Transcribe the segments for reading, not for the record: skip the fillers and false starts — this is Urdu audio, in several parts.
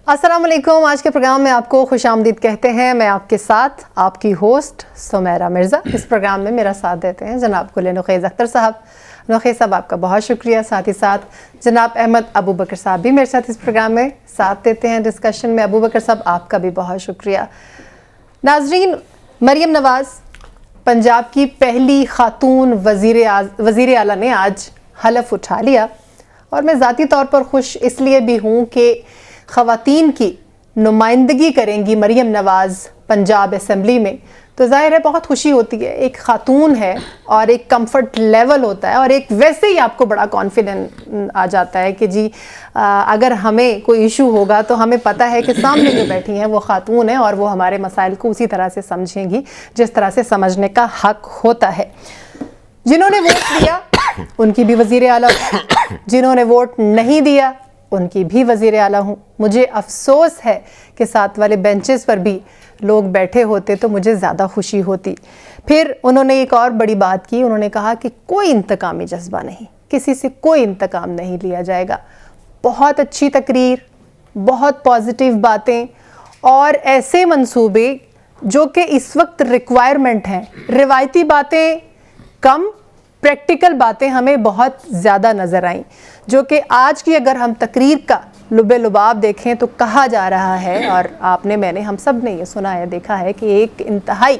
السلام علیکم. آج کے پروگرام میں آپ کو خوش آمدید کہتے ہیں. میں آپ کے ساتھ آپ کی ہوسٹ سمیرہ مرزا. اس پروگرام میں میرا ساتھ دیتے ہیں جناب گل نخیز اختر صاحب. نخیز صاحب آپ کا بہت شکریہ. ساتھ ہی ساتھ جناب احمد ابو بکر صاحب بھی میرے ساتھ اس پروگرام میں ساتھ دیتے ہیں ڈسکشن میں. ابو بکر صاحب آپ کا بھی بہت شکریہ. ناظرین، مریم نواز پنجاب کی پہلی خاتون وزیر اعلیٰ نے آج حلف اٹھا لیا، اور میں ذاتی طور پر خوش اس لیے بھی ہوں کہ خواتین کی نمائندگی کریں گی مریم نواز پنجاب اسمبلی میں. تو ظاہر ہے بہت خوشی ہوتی ہے. ایک خاتون ہے اور ایک کمفرٹ لیول ہوتا ہے، اور ایک ویسے ہی آپ کو بڑا کانفیڈنٹ آ جاتا ہے کہ جی اگر ہمیں کوئی ایشو ہوگا تو ہمیں پتہ ہے کہ سامنے جو بیٹھی ہیں وہ خاتون ہیں، اور وہ ہمارے مسائل کو اسی طرح سے سمجھیں گی جس طرح سے سمجھنے کا حق ہوتا ہے. جنہوں نے ووٹ دیا ان کی بھی وزیر اعلیٰ ہوں، جنہوں نے ووٹ نہیں دیا ان کی بھی وزیر اعلیٰ ہوں. مجھے افسوس ہے کہ ساتھ والے بینچز پر بھی لوگ بیٹھے ہوتے تو مجھے زیادہ خوشی ہوتی. پھر انہوں نے ایک اور بڑی بات کی. انہوں نے کہا کہ کوئی انتقامی جذبہ نہیں، کسی سے کوئی انتقام نہیں لیا جائے گا. بہت اچھی تقریر، بہت پازیٹیو باتیں، اور ایسے منصوبے جو کہ اس وقت ریکوائرمنٹ ہیں. روایتی باتیں کم، پریکٹیکل باتیں ہمیں بہت زیادہ نظر آئیں، جو کہ آج کی اگر ہم تقریر کا لب لباب دیکھیں تو کہا جا رہا ہے، اور آپ نے، میں نے، ہم سب نے یہ سنا ہے، دیکھا ہے کہ ایک انتہائی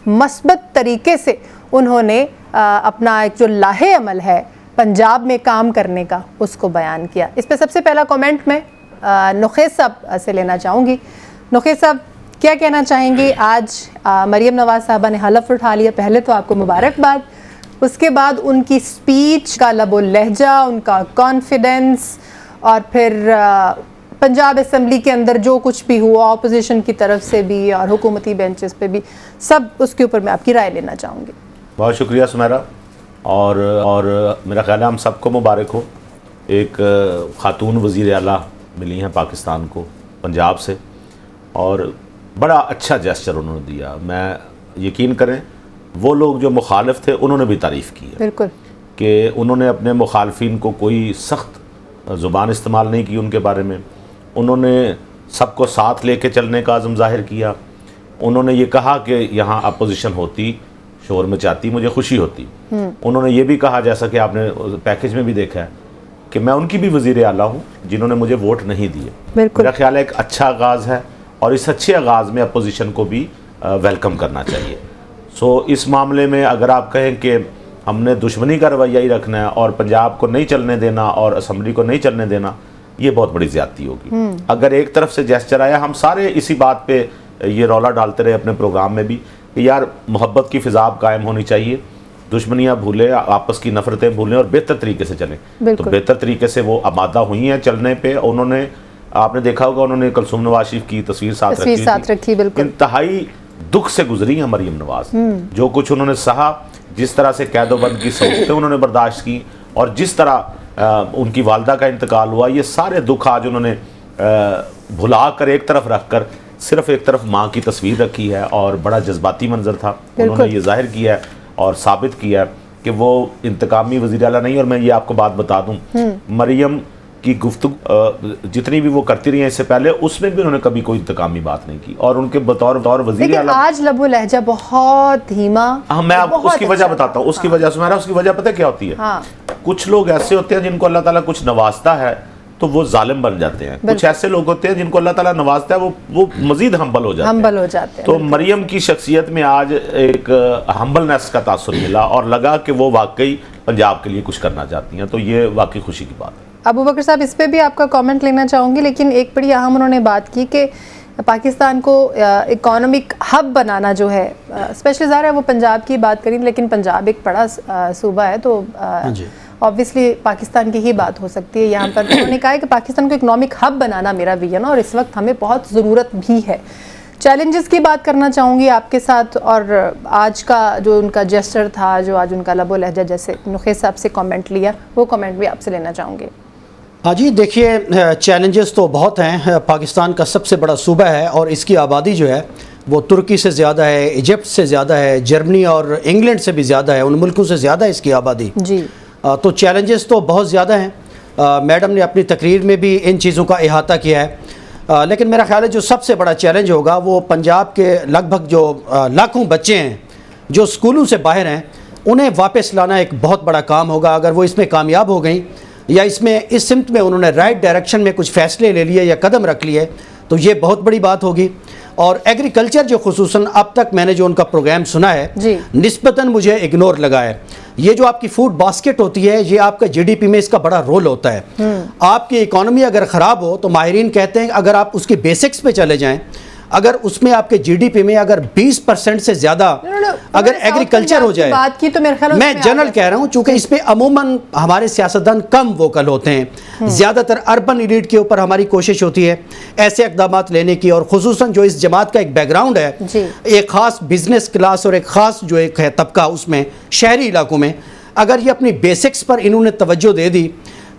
مثبت طریقے سے انہوں نے اپنا ایک جو لاہے عمل ہے پنجاب میں کام کرنے کا اس کو بیان کیا. اس پہ سب سے پہلا کامنٹ میں نخیز صاحب سے لینا چاہوں گی. نخیز صاحب کیا کہنا چاہیں گے؟ آج مریم نواز صاحبہ نے حلف اٹھا لیا. پہلے تو آپ کو مبارکباد. اس کے بعد ان کی سپیچ کا لب و لہجہ، ان کا کانفیڈنس، اور پھر پنجاب اسمبلی کے اندر جو کچھ بھی ہوا اپوزیشن کی طرف سے بھی اور حکومتی بینچز پہ بھی، سب اس کے اوپر میں آپ کی رائے لینا چاہوں گی. بہت شکریہ سمیرہ. اور میرا خیال ہے ہم سب کو مبارک ہو. ایک خاتون وزیر اعلیٰ ملی ہیں پاکستان کو پنجاب سے، اور بڑا اچھا جیسچر انہوں نے دیا. میں یقین کریں وہ لوگ جو مخالف تھے انہوں نے بھی تعریف کی ہے. بالکل، کہ انہوں نے اپنے مخالفین کو کوئی سخت زبان استعمال نہیں کی ان کے بارے میں. انہوں نے سب کو ساتھ لے کے چلنے کا عزم ظاہر کیا. انہوں نے یہ کہا کہ یہاں اپوزیشن ہوتی، شور مچاتی، مجھے خوشی ہوتی. انہوں نے یہ بھی کہا، جیسا کہ آپ نے پیکج میں بھی دیکھا ہے، کہ میں ان کی بھی وزیر اعلیٰ ہوں جنہوں نے مجھے ووٹ نہیں دیے. میرا خیال ہے ایک اچھا آغاز ہے، اور اس اچھے آغاز میں اپوزیشن کو بھی ویلکم کرنا چاہیے. اس معاملے میں اگر آپ کہیں کہ ہم نے دشمنی کا رویہ ہی رکھنا ہے اور پنجاب کو نہیں چلنے دینا اور اسمبلی کو نہیں چلنے دینا، یہ بہت بڑی زیادتی ہوگی. اگر ایک طرف سے جیسچر آیا، ہم سارے اسی بات پہ یہ رولا ڈالتے رہے اپنے پروگرام میں بھی کہ یار محبت کی فضا قائم ہونی چاہیے، دشمنیاں بھولیں، آپس کی نفرتیں بھولیں، اور بہتر طریقے سے چلیں. تو بہتر طریقے سے وہ آمادہ ہوئی ہیں چلنے پہ. انہوں نے، آپ نے دیکھا ہوگا، انہوں نے کلثوم نواز شریف کی تصویر ساتھ رکھی. بالکل انتہائی دکھ سے گزری ہیں مریم نواز. جو کچھ انہوں نے سہا، جس طرح سے قید و بند کی صورتیں انہوں نے برداشت کی، اور جس طرح ان کی والدہ کا انتقال ہوا، یہ سارے دکھ آج انہوں نے بھلا کر ایک طرف رکھ کر صرف ایک طرف ماں کی تصویر رکھی ہے. اور بڑا جذباتی منظر تھا. انہوں نے یہ ظاہر کیا ہے اور ثابت کیا ہے کہ وہ انتقامی وزیر اعلیٰ نہیں. اور میں یہ آپ کو بات بتا دوں، مریم کی گفتگو جتنی بھی وہ کرتی رہی ہیں اس سے پہلے، اس میں بھی انہوں نے کبھی کوئی انتقامی بات نہیں کی. اور ان کے بطور وزیر اعلیٰ آج لب و لہجہ بہت دھیما. میں آپ کو اس کی وجہ بتاتا ہوں. اس کی وجہ سمیرا، اس کی وجہ پتہ کیا ہوتی ہے؟ کچھ لوگ ایسے ہوتے ہیں جن کو اللہ تعالیٰ کچھ نوازتا ہے تو وہ ظالم بن جاتے ہیں. کچھ ایسے لوگ ہوتے ہیں جن کو اللہ تعالیٰ نوازتا ہے وہ مزید ہمبل ہو جاتے ہیں. تو مریم کی شخصیت میں آج ایک ہمبلنس کا تاثر ملا، اور لگا کہ وہ واقعی پنجاب کے لیے کچھ کرنا چاہتی ہیں. تو یہ واقعی خوشی کی بات ہے. ابو بکر صاحب اس پہ بھی آپ کا کامنٹ لینا چاہوں گی، لیکن ایک بڑی اہم انہوں نے بات کی کہ پاکستان کو اکانومک ہب بنانا جو ہے، اسپیشلی ظاہر ہے وہ پنجاب کی بات کریں، لیکن پنجاب ایک بڑا صوبہ ہے، تو آبویسلی پاکستان کی ہی بات ہو سکتی ہے یہاں پر. انہوں نے کہا ہے کہ پاکستان کو اکنامک ہب بنانا میرا ویژن ہے، اور اس وقت ہمیں بہت ضرورت بھی ہے. چیلنجز کی بات کرنا چاہوں گی آپ کے ساتھ، اور آج کا جو ان کا جیسچر تھا، جو آج ان کا لب و لہجہ، جیسے نخیز صاحب سے کامنٹ لیا، وہ کامنٹ بھی آپ سے لینا چاہوں گے. ہاں جی، دیکھیے چیلنجز تو بہت ہیں. پاکستان کا سب سے بڑا صوبہ ہے، اور اس کی آبادی جو ہے وہ ترکی سے زیادہ ہے، ایجپٹ سے زیادہ ہے، جرمنی اور انگلینڈ سے بھی زیادہ ہے. ان ملکوں سے زیادہ ہے اس کی آبادی. جی، تو چیلنجز تو بہت زیادہ ہیں. میڈم نے اپنی تقریر میں بھی ان چیزوں کا احاطہ کیا ہے. لیکن میرا خیال ہے جو سب سے بڑا چیلنج ہوگا وہ پنجاب کے لگ بھگ جو لاکھوں بچے ہیں جو اسکولوں سے باہر ہیں انہیں واپس لانا ایک بہت بڑا کام ہوگا. اگر وہ اس میں کامیاب ہو گئیں یا اس سمت میں انہوں نے رائٹ ڈائریکشن میں کچھ فیصلے لے لیے یا قدم رکھ لیے تو یہ بہت بڑی بات ہوگی. اور ایگریکلچر جو خصوصاً اب تک میں نے جو ان کا پروگرام سنا ہے نسبتاً مجھے اگنور لگا ہے. یہ جو آپ کی فوڈ باسکٹ ہوتی ہے یہ آپ کا جی ڈی پی میں اس کا بڑا رول ہوتا ہے. آپ کی اکانومی اگر خراب ہو تو ماہرین کہتے ہیں اگر آپ اس کی بیسکس پہ چلے جائیں, اگر اس میں آپ کے جی ڈی پی میں اگر 20% سے زیادہ اگر ایگریکلچر ہو جائے, میں جنرل کہہ رہا ہوں چونکہ اس پہ عموماً ہمارے سیاستدان کم ووکل ہوتے ہیں, زیادہ تر اربن ایلیٹ کے اوپر ہماری کوشش ہوتی ہے ایسے اقدامات لینے کی, اور خصوصاً جو اس جماعت کا ایک بیک گراؤنڈ ہے ایک خاص بزنس کلاس اور ایک خاص جو ایک ہے طبقہ اس میں شہری علاقوں میں, اگر یہ اپنی بیسکس پر انہوں نے توجہ دے دی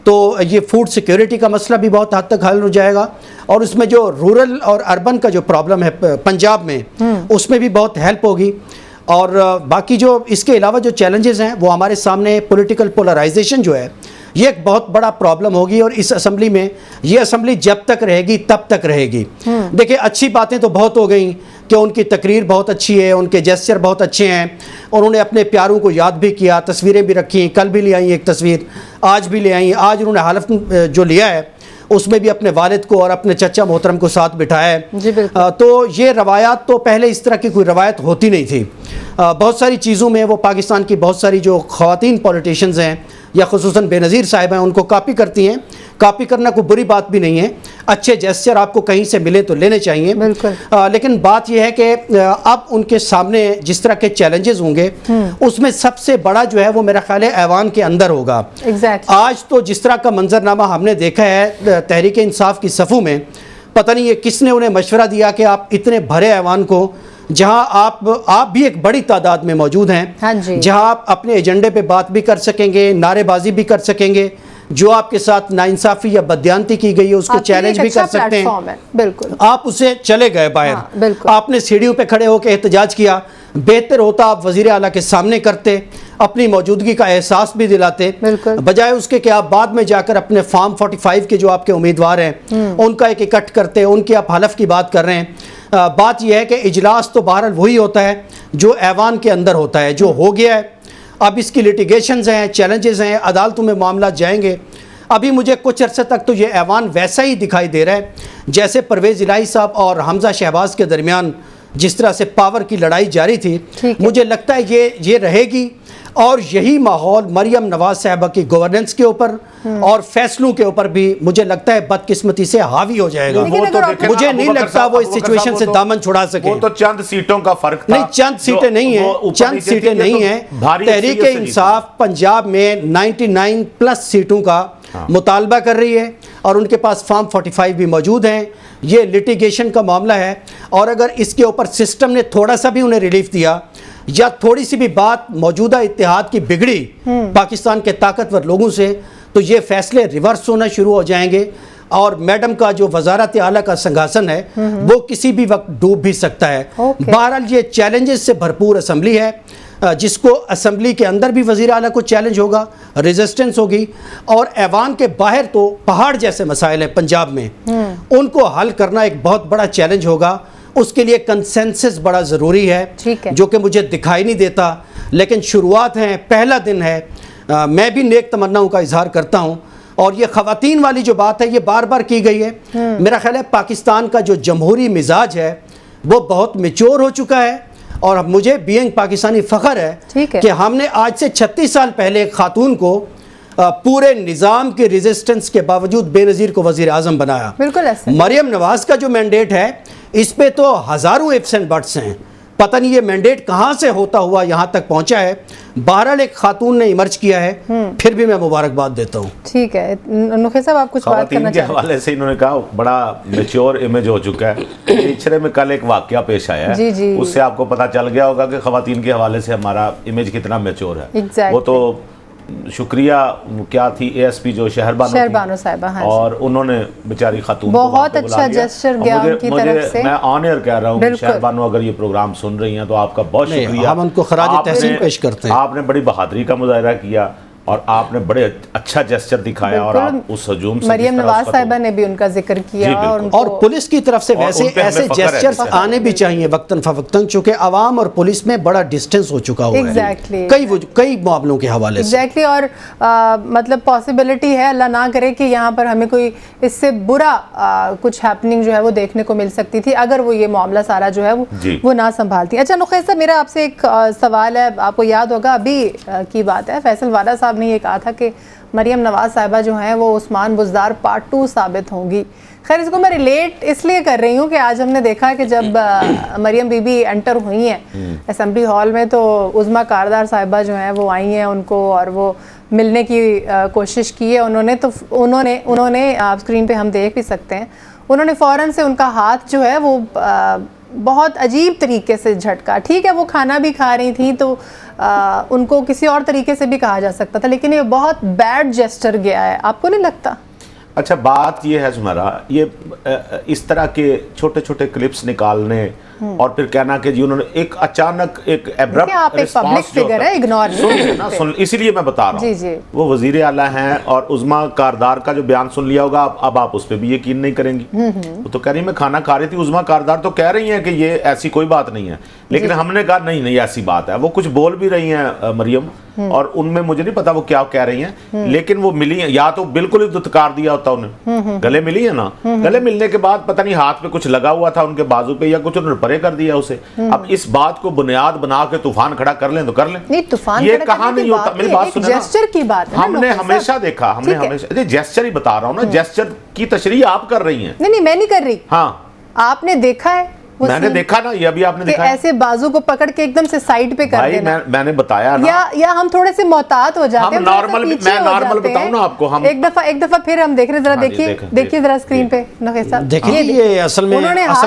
تو یہ فوڈ سیکیورٹی کا مسئلہ بھی بہت حد تک حل ہو جائے گا, اور اس میں جو رورل اور اربن کا جو پرابلم ہے پنجاب میں اس میں بھی بہت ہیلپ ہوگی. اور باقی جو اس کے علاوہ جو چیلنجز ہیں وہ ہمارے سامنے پولیٹیکل پولرائزیشن جو ہے یہ ایک بہت بڑا پرابلم ہوگی, اور اس اسمبلی میں یہ اسمبلی جب تک رہے گی تب تک رہے گی. دیکھیں اچھی باتیں تو بہت ہو گئیں کہ ان کی تقریر بہت اچھی ہے, ان کے جیسچر بہت اچھے ہیں, انہوں نے اپنے پیاروں کو یاد بھی کیا, تصویریں بھی رکھی, کل بھی لے آئیں ایک تصویر, آج بھی لے آئیں. آج انہوں نے حلف جو لیا ہے اس میں بھی اپنے والد کو اور اپنے چچا محترم کو ساتھ بٹھایا ہے. تو یہ روایات تو پہلے اس طرح کی کوئی روایت ہوتی نہیں تھی. بہت ساری چیزوں میں وہ پاکستان کی بہت ساری جو خواتین پولیٹیشنز ہیں یا خصوصاً بے نظیر صاحب ہیں ان کو کاپی کرتی ہیں. کاپی کرنا کوئی بری بات بھی نہیں ہے, اچھے جیسچر آپ کو کہیں سے ملے تو لینے چاہیے. لیکن بات یہ ہے کہ اب ان کے سامنے جس طرح کے چیلنجز ہوں گے اس میں سب سے بڑا جو ہے وہ میرا خیال ہے ایوان کے اندر ہوگا. آج تو جس طرح کا منظرنامہ ہم نے دیکھا ہے تحریک انصاف کی صفوں میں, پتہ نہیں یہ کس نے انہیں مشورہ دیا کہ آپ اتنے بھرے ایوان کو جہاں آپ بھی ایک بڑی تعداد میں موجود ہیں, جہاں آپ اپنے ایجنڈے پہ بات بھی کر سکیں گے, نعرے بازی بھی کر سکیں گے, جو آپ کے ساتھ ناانصافی یا بددیانتی کی گئی ہے اس کو چیلنج بھی کر سکتے ہیں. بالکل آپ اسے چلے گئے باہر, آپ نے سیڑھیوں پہ کھڑے ہو کے احتجاج کیا, بہتر ہوتا آپ وزیر اعلیٰ کے سامنے کرتے, اپنی موجودگی کا احساس بھی دلاتے, بجائے اس کے کہ آپ بعد میں جا کر اپنے فارم 45 کے جو آپ کے امیدوار ہیں ان کا ایک اکٹھ کرتے, ان کی آپ حلف کی بات کر رہے ہیں. بات یہ ہے کہ اجلاس تو بہرحال وہی ہوتا ہے جو ایوان کے اندر ہوتا ہے, جو ہو گیا ہے. اب اس کی لیٹیگیشنز ہیں, چیلنجز ہیں, عدالتوں میں معاملات جائیں گے. ابھی مجھے کچھ عرصے تک تو یہ ایوان ویسا ہی دکھائی دے رہا ہے جیسے پرویز الہی صاحب اور حمزہ شہباز کے درمیان جس طرح سے پاور کی لڑائی جاری تھی. مجھے لگتا ہے یہ رہے گی, اور یہی ماحول مریم نواز صاحبہ کی گورننس کے اوپر اور فیصلوں کے اوپر بھی مجھے لگتا ہے بدقسمتی سے حاوی ہو جائے گا. مجھے نہیں لگتا وہ اس سچویشن سے دامن چھڑا سکے. وہ تو چند سیٹوں کا فرق تھا. نہیں, چند سیٹیں نہیں ہیں, چند سیٹیں نہیں ہیں. تحریک انصاف پنجاب میں 99+ سیٹوں کا مطالبہ کر رہی ہے, اور ان کے پاس فارم 45 بھی موجود ہیں. یہ لٹیگیشن کا معاملہ ہے, اور اگر اس کے اوپر سسٹم نے تھوڑا سا بھی انہیں ریلیف دیا یا تھوڑی سی بھی بات موجودہ اتحاد کی بگڑی پاکستان کے طاقتور لوگوں سے, تو یہ فیصلے ریورس ہونا شروع ہو جائیں گے, اور میڈم کا جو وزارت اعلیٰ کا سنگھاسن ہے وہ کسی بھی وقت ڈوب بھی سکتا ہے. بہرحال یہ چیلنجز سے بھرپور اسمبلی ہے, جس کو اسمبلی کے اندر بھی وزیر اعلیٰ کو چیلنج ہوگا, ریزسٹنس ہوگی, اور ایوان کے باہر تو پہاڑ جیسے مسائل ہیں پنجاب میں, ان کو حل کرنا ایک بہت بڑا چیلنج ہوگا. اس کے لیے کنسنسس بڑا ضروری ہے, جو کہ مجھے دکھائی نہیں دیتا, لیکن شروعات ہیں, پہلا دن ہے. میں بھی نیک تمناؤں کا اظہار کرتا ہوں, اور یہ خواتین والی جو بات ہے یہ بار بار کی گئی ہے. میرا خیال ہے پاکستان کا جو جمہوری مزاج ہے وہ بہت میچور ہو چکا ہے, اور مجھے بینگ پاکستانی فخر ہے کہ ہم نے آج سے 36 سال پہلے ایک خاتون کو پورے نظام کے ریزسٹنس کے باوجود بے نظیر کو وزیر اعظم بنایا. مریم نواز کا جو مینڈیٹ ہے اس پہ تو ہزاروں ifs and buts ہیں, پتہ نہیں یہ مینڈیٹ کہاں سے ہوتا ہوا یہاں تک پہنچا ہے. بہرحال ایک خاتون نے ایمرج کیا ہے, پھر بھی میں مبارکباد دیتا ہوں. ٹھیک ہے, نوخی صاحب آپ کچھ بات کرنا چاہتے ہیں؟ خواتین کے حوالے سے انہوں نے کہا بڑا میچور امیج ہو چکا ہے. پچھلے میں کل ایک واقعہ پیش آیا ہے, اس سے آپ کو پتہ چل گیا ہوگا کہ خواتین کے حوالے سے ہمارا امیج کتنا میچور ہے. وہ تو شکریہ کیا تھی اے ایس پی جو شہربانو صاحبہ, اور انہوں نے بیچاری خاتون بہت اچھا جسچر گیا ان کی طرف سے. میں آنر کہہ رہا ہوں کہ شہربانو اگر یہ پروگرام سن رہی ہیں تو آپ کا بہت شکریہ, ہم ان کو خراج تحسین پیش کرتے ہیں. آپ نے بڑی بہادری کا مظاہرہ کیا, اور آپ نے بڑے اچھا جیسچر دکھایا اور آپ اس ہجوم سے مریم نواز صاحبہ نے بھی ان کا ذکر کیا اور پولیس کی طرف سے ویسے ایسے جیسچرز آنے بھی چاہیے وقتاً فوقتاً، چونکہ عوام اور پولیس میں بڑا ڈسٹنس ہو چکا ہوا ہے کئی معاملوں کے حوالے سے اور مطلب پاسبلٹی ہے، اللہ نہ کرے کہ یہاں پر ہمیں کوئی اس سے برا کچھ ہیپننگ جو ہے وہ دیکھنے کو مل سکتی تھی اگر وہ یہ معاملہ سارا جو ہے وہ نہ سنبھالتی۔ اچھا نخیل صاحب، میرا آپ سے ایک سوال ہے، آپ کو یاد ہوگا ابھی کی بات ہے، فیصل والا صاحب نے یہ کہا تھا کہ مریم نواز صاحبہ جو ہیں وہ عثمان بزدار پارٹ 2 ثابت ہوں گی۔ خیر اس کو میں ریلیٹ اس لیے کر رہی ہوں کہ آج ہم نے دیکھا کہ جب مریم بی بی انٹر ہوئی ہیں اسمبلی ہال میں تو عظمیٰ کاردار صاحبہ جو ہیں وہ آئی ہیں ان کو اور وہ ملنے کی کوشش کی ہے انہوں نے آپ اسکرین پہ ہم دیکھ بھی سکتے ہیں، انہوں نے فوراً سے ان کا ہاتھ جو ہے وہ بہت عجیب طریقے سے جھٹکا۔ ٹھیک ہے وہ کھانا بھی کھا رہی تھیں تو ان کو کسی اور طریقے سے بھی کہا جا سکتا تھا، لیکن یہ بہت بیڈ جیسچر گیا ہے، آپ کو نہیں لگتا؟ اچھا بات یہ ہے زمرہ، یہ اس طرح کے چھوٹے چھوٹے کلپس نکالنے اور پھر کہنا کہ جی انہوں نے ایک اچانک ایک ایبرپٹ آپ ایک پبلک فگر ہے، اگنور سن اسی لیے میں بتا رہا ہوں وہ وزیر اعلیٰ ہیں اور عظمیٰ کاردار کا جو بیان سن لیا ہوگا اب آپ اس پہ بھی یقین نہیں کریں گی۔ وہ تو کہہ رہی میں کھانا کھا رہی تھی، عظمیٰ کاردار تو کہہ رہی ہیں کہ یہ ایسی کوئی بات نہیں ہے، لیکن ہم نے کہا نہیں ایسی بات ہے۔ وہ کچھ بول بھی رہی ہیں مریم اور ان میں مجھے نہیں پتا وہ کیا کہہ رہی ہیں، لیکن وہ ملی ہیں یا تو بالکل ہی دھتکار دیا ہوتا انہیں، گلے ملی ہے نا، گلے ملنے کے بعد پتہ نہیں ہاتھ پہ کچھ لگا ہوا تھا ان کے بازو پہ یا کچھ انہوں نے پرے کر دیا اسے۔ اب اس بات کو بنیاد بنا کے طوفان کھڑا کر لیں تو کر لیں، نہیں طوفان یہ کہاں نہیں ہوتا۔ میری بات سنیں، جیسچر کی بات ہے، ہم نے ہمیشہ دیکھا، ہم نے ہمیشہ جیسچر ہی بتا رہا ہوں نا، جیسچر کی تشریح آپ کر رہی ہیں۔ نہیں میں نہیں کر رہی، ہاں آپ نے دیکھا ہے، میں نے دیکھا نا، یہ ابھی آپ نے دیکھا ایسے بازو کو پکڑ کے ایک دم سے سائیڈ پہ کر دینا۔ میں نے بتایا نا، یا ہم تھوڑے سے محتاط ہو جاتے ہیں، میں نارمل بتاؤں نا آپ کو، ہم ایک دفعہ پھر ہم دیکھ رہے ہیں، ذرا دیکھیے ذرا اسکرین پہ نخیل صاحب، دیکھیے یہ اصل میں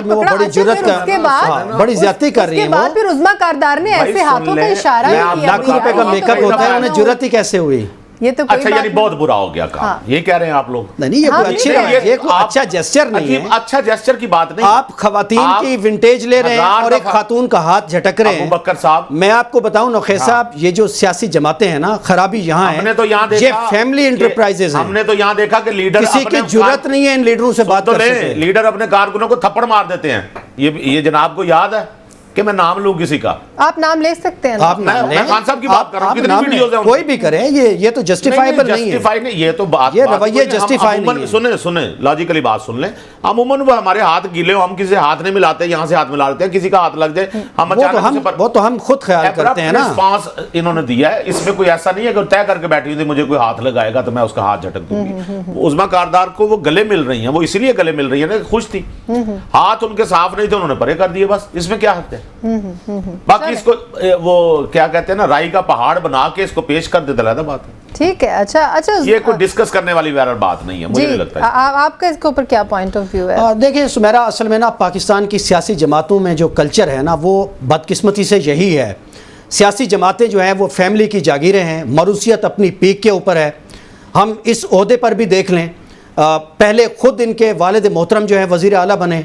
وہ بڑی جرات کا بڑی زیادتی کر رہی ہیں۔ اس کے بعد پھر عظمیٰ کاردار نے ایسے ہاتھوں کا اشارہ کیا، لاکھوں روپے کا میک اپ ہوتا ہے، انہیں جرات ہی کیسے ہوئی؟ یہ تو اچھا یعنی بہت برا ہو گیا کام، یہ کہہ رہے ہیں آپ لوگ؟ نہیں یہ کوئی اچھا جیسچر نہیں ہے، اچھا جیسچر کی بات نہیں۔ آپ خواتین کی ونٹیج لے رہے ہیں اور ایک خاتون کا ہاتھ جھٹک رہے ہیں۔ ابوبکر صاحب میں آپ کو بتاؤں نخیل صاحب، یہ جو سیاسی جماعتیں ہیں نا، خرابی یہاں ہے، یہ فیملی انٹرپرائزز ہیں۔ ہم نے تو یہاں دیکھا کہ لیڈر کسی کی جرات نہیں ہے ان لیڈروں سے بات کرنے کی، لیڈر اپنے کارکنوں کو تھپڑ مار دیتے ہیں۔ یہ جناب کو یاد ہے کہ میں نام لوں کسی کا؟ آپ نام لے سکتے ہیں، میں خان صاحب کی بات کر رہا ہوں، کتنی ویڈیوز ہیں کوئی بھی کرے، یہ تو جسٹیفائیبل نہیں ہے، یہ تو بات یہ رویہ جسٹیفائی نہیں ہے۔ سنیں لاجیکلی بات سن لیں، عموماً وہ ہمارے ہاتھ گیلے ہو، ہم کسی سے ہاتھ نہیں ملاتے، یہاں سے ہاتھ ملا لیتے ہیں، کسی کا ہاتھ لگ جائے ہم اچانک، وہ تو ہم خود خیال کرتے ہیں نا۔ رسپانس انہوں نے دیا ہے، اس میں کوئی ایسا نہیں ہے کہ طے کر کے بیٹھی ہوئی تھی مجھے کوئی ہاتھ لگائے گا تو میں اس کا ہاتھ جھٹک دوں گی۔ عظمیٰ کاردار کو وہ گلے مل رہی ہیں، وہ اسی لیے گلے مل رہی ہیں نا، خوش تھی، ہاتھ ان کے صاف نہیں تھے، انہوں نے پرے کر دیے، بس اس میں کیا حق ہے؟ باقی اس کو وہ کیا کہتے ہیں نا، رائی کا پہاڑ بنا کے اس کو پیش کر دیتے، علیحدہ بات ہے۔ ٹھیک ہے، اچھا یہ کوئی ڈسکس کرنے والی ویرر بات نہیں ہے، مجھے نہیں لگتا ہے۔ آپ کا اس کے اوپر کیا پوائنٹ آف ویو ہے؟ دیکھیں سمیرا، اصل میں نا پاکستان کی سیاسی جماعتوں میں جو کلچر ہے نا، وہ بدقسمتی سے یہی ہے، سیاسی جماعتیں جو ہیں وہ فیملی کی جاگیریں ہیں، موروثیت اپنی پیک کے اوپر ہے۔ ہم اس عہدے پر بھی دیکھ لیں، پہلے خود ان کے والد محترم جو ہیں وزیر اعلیٰ بنے،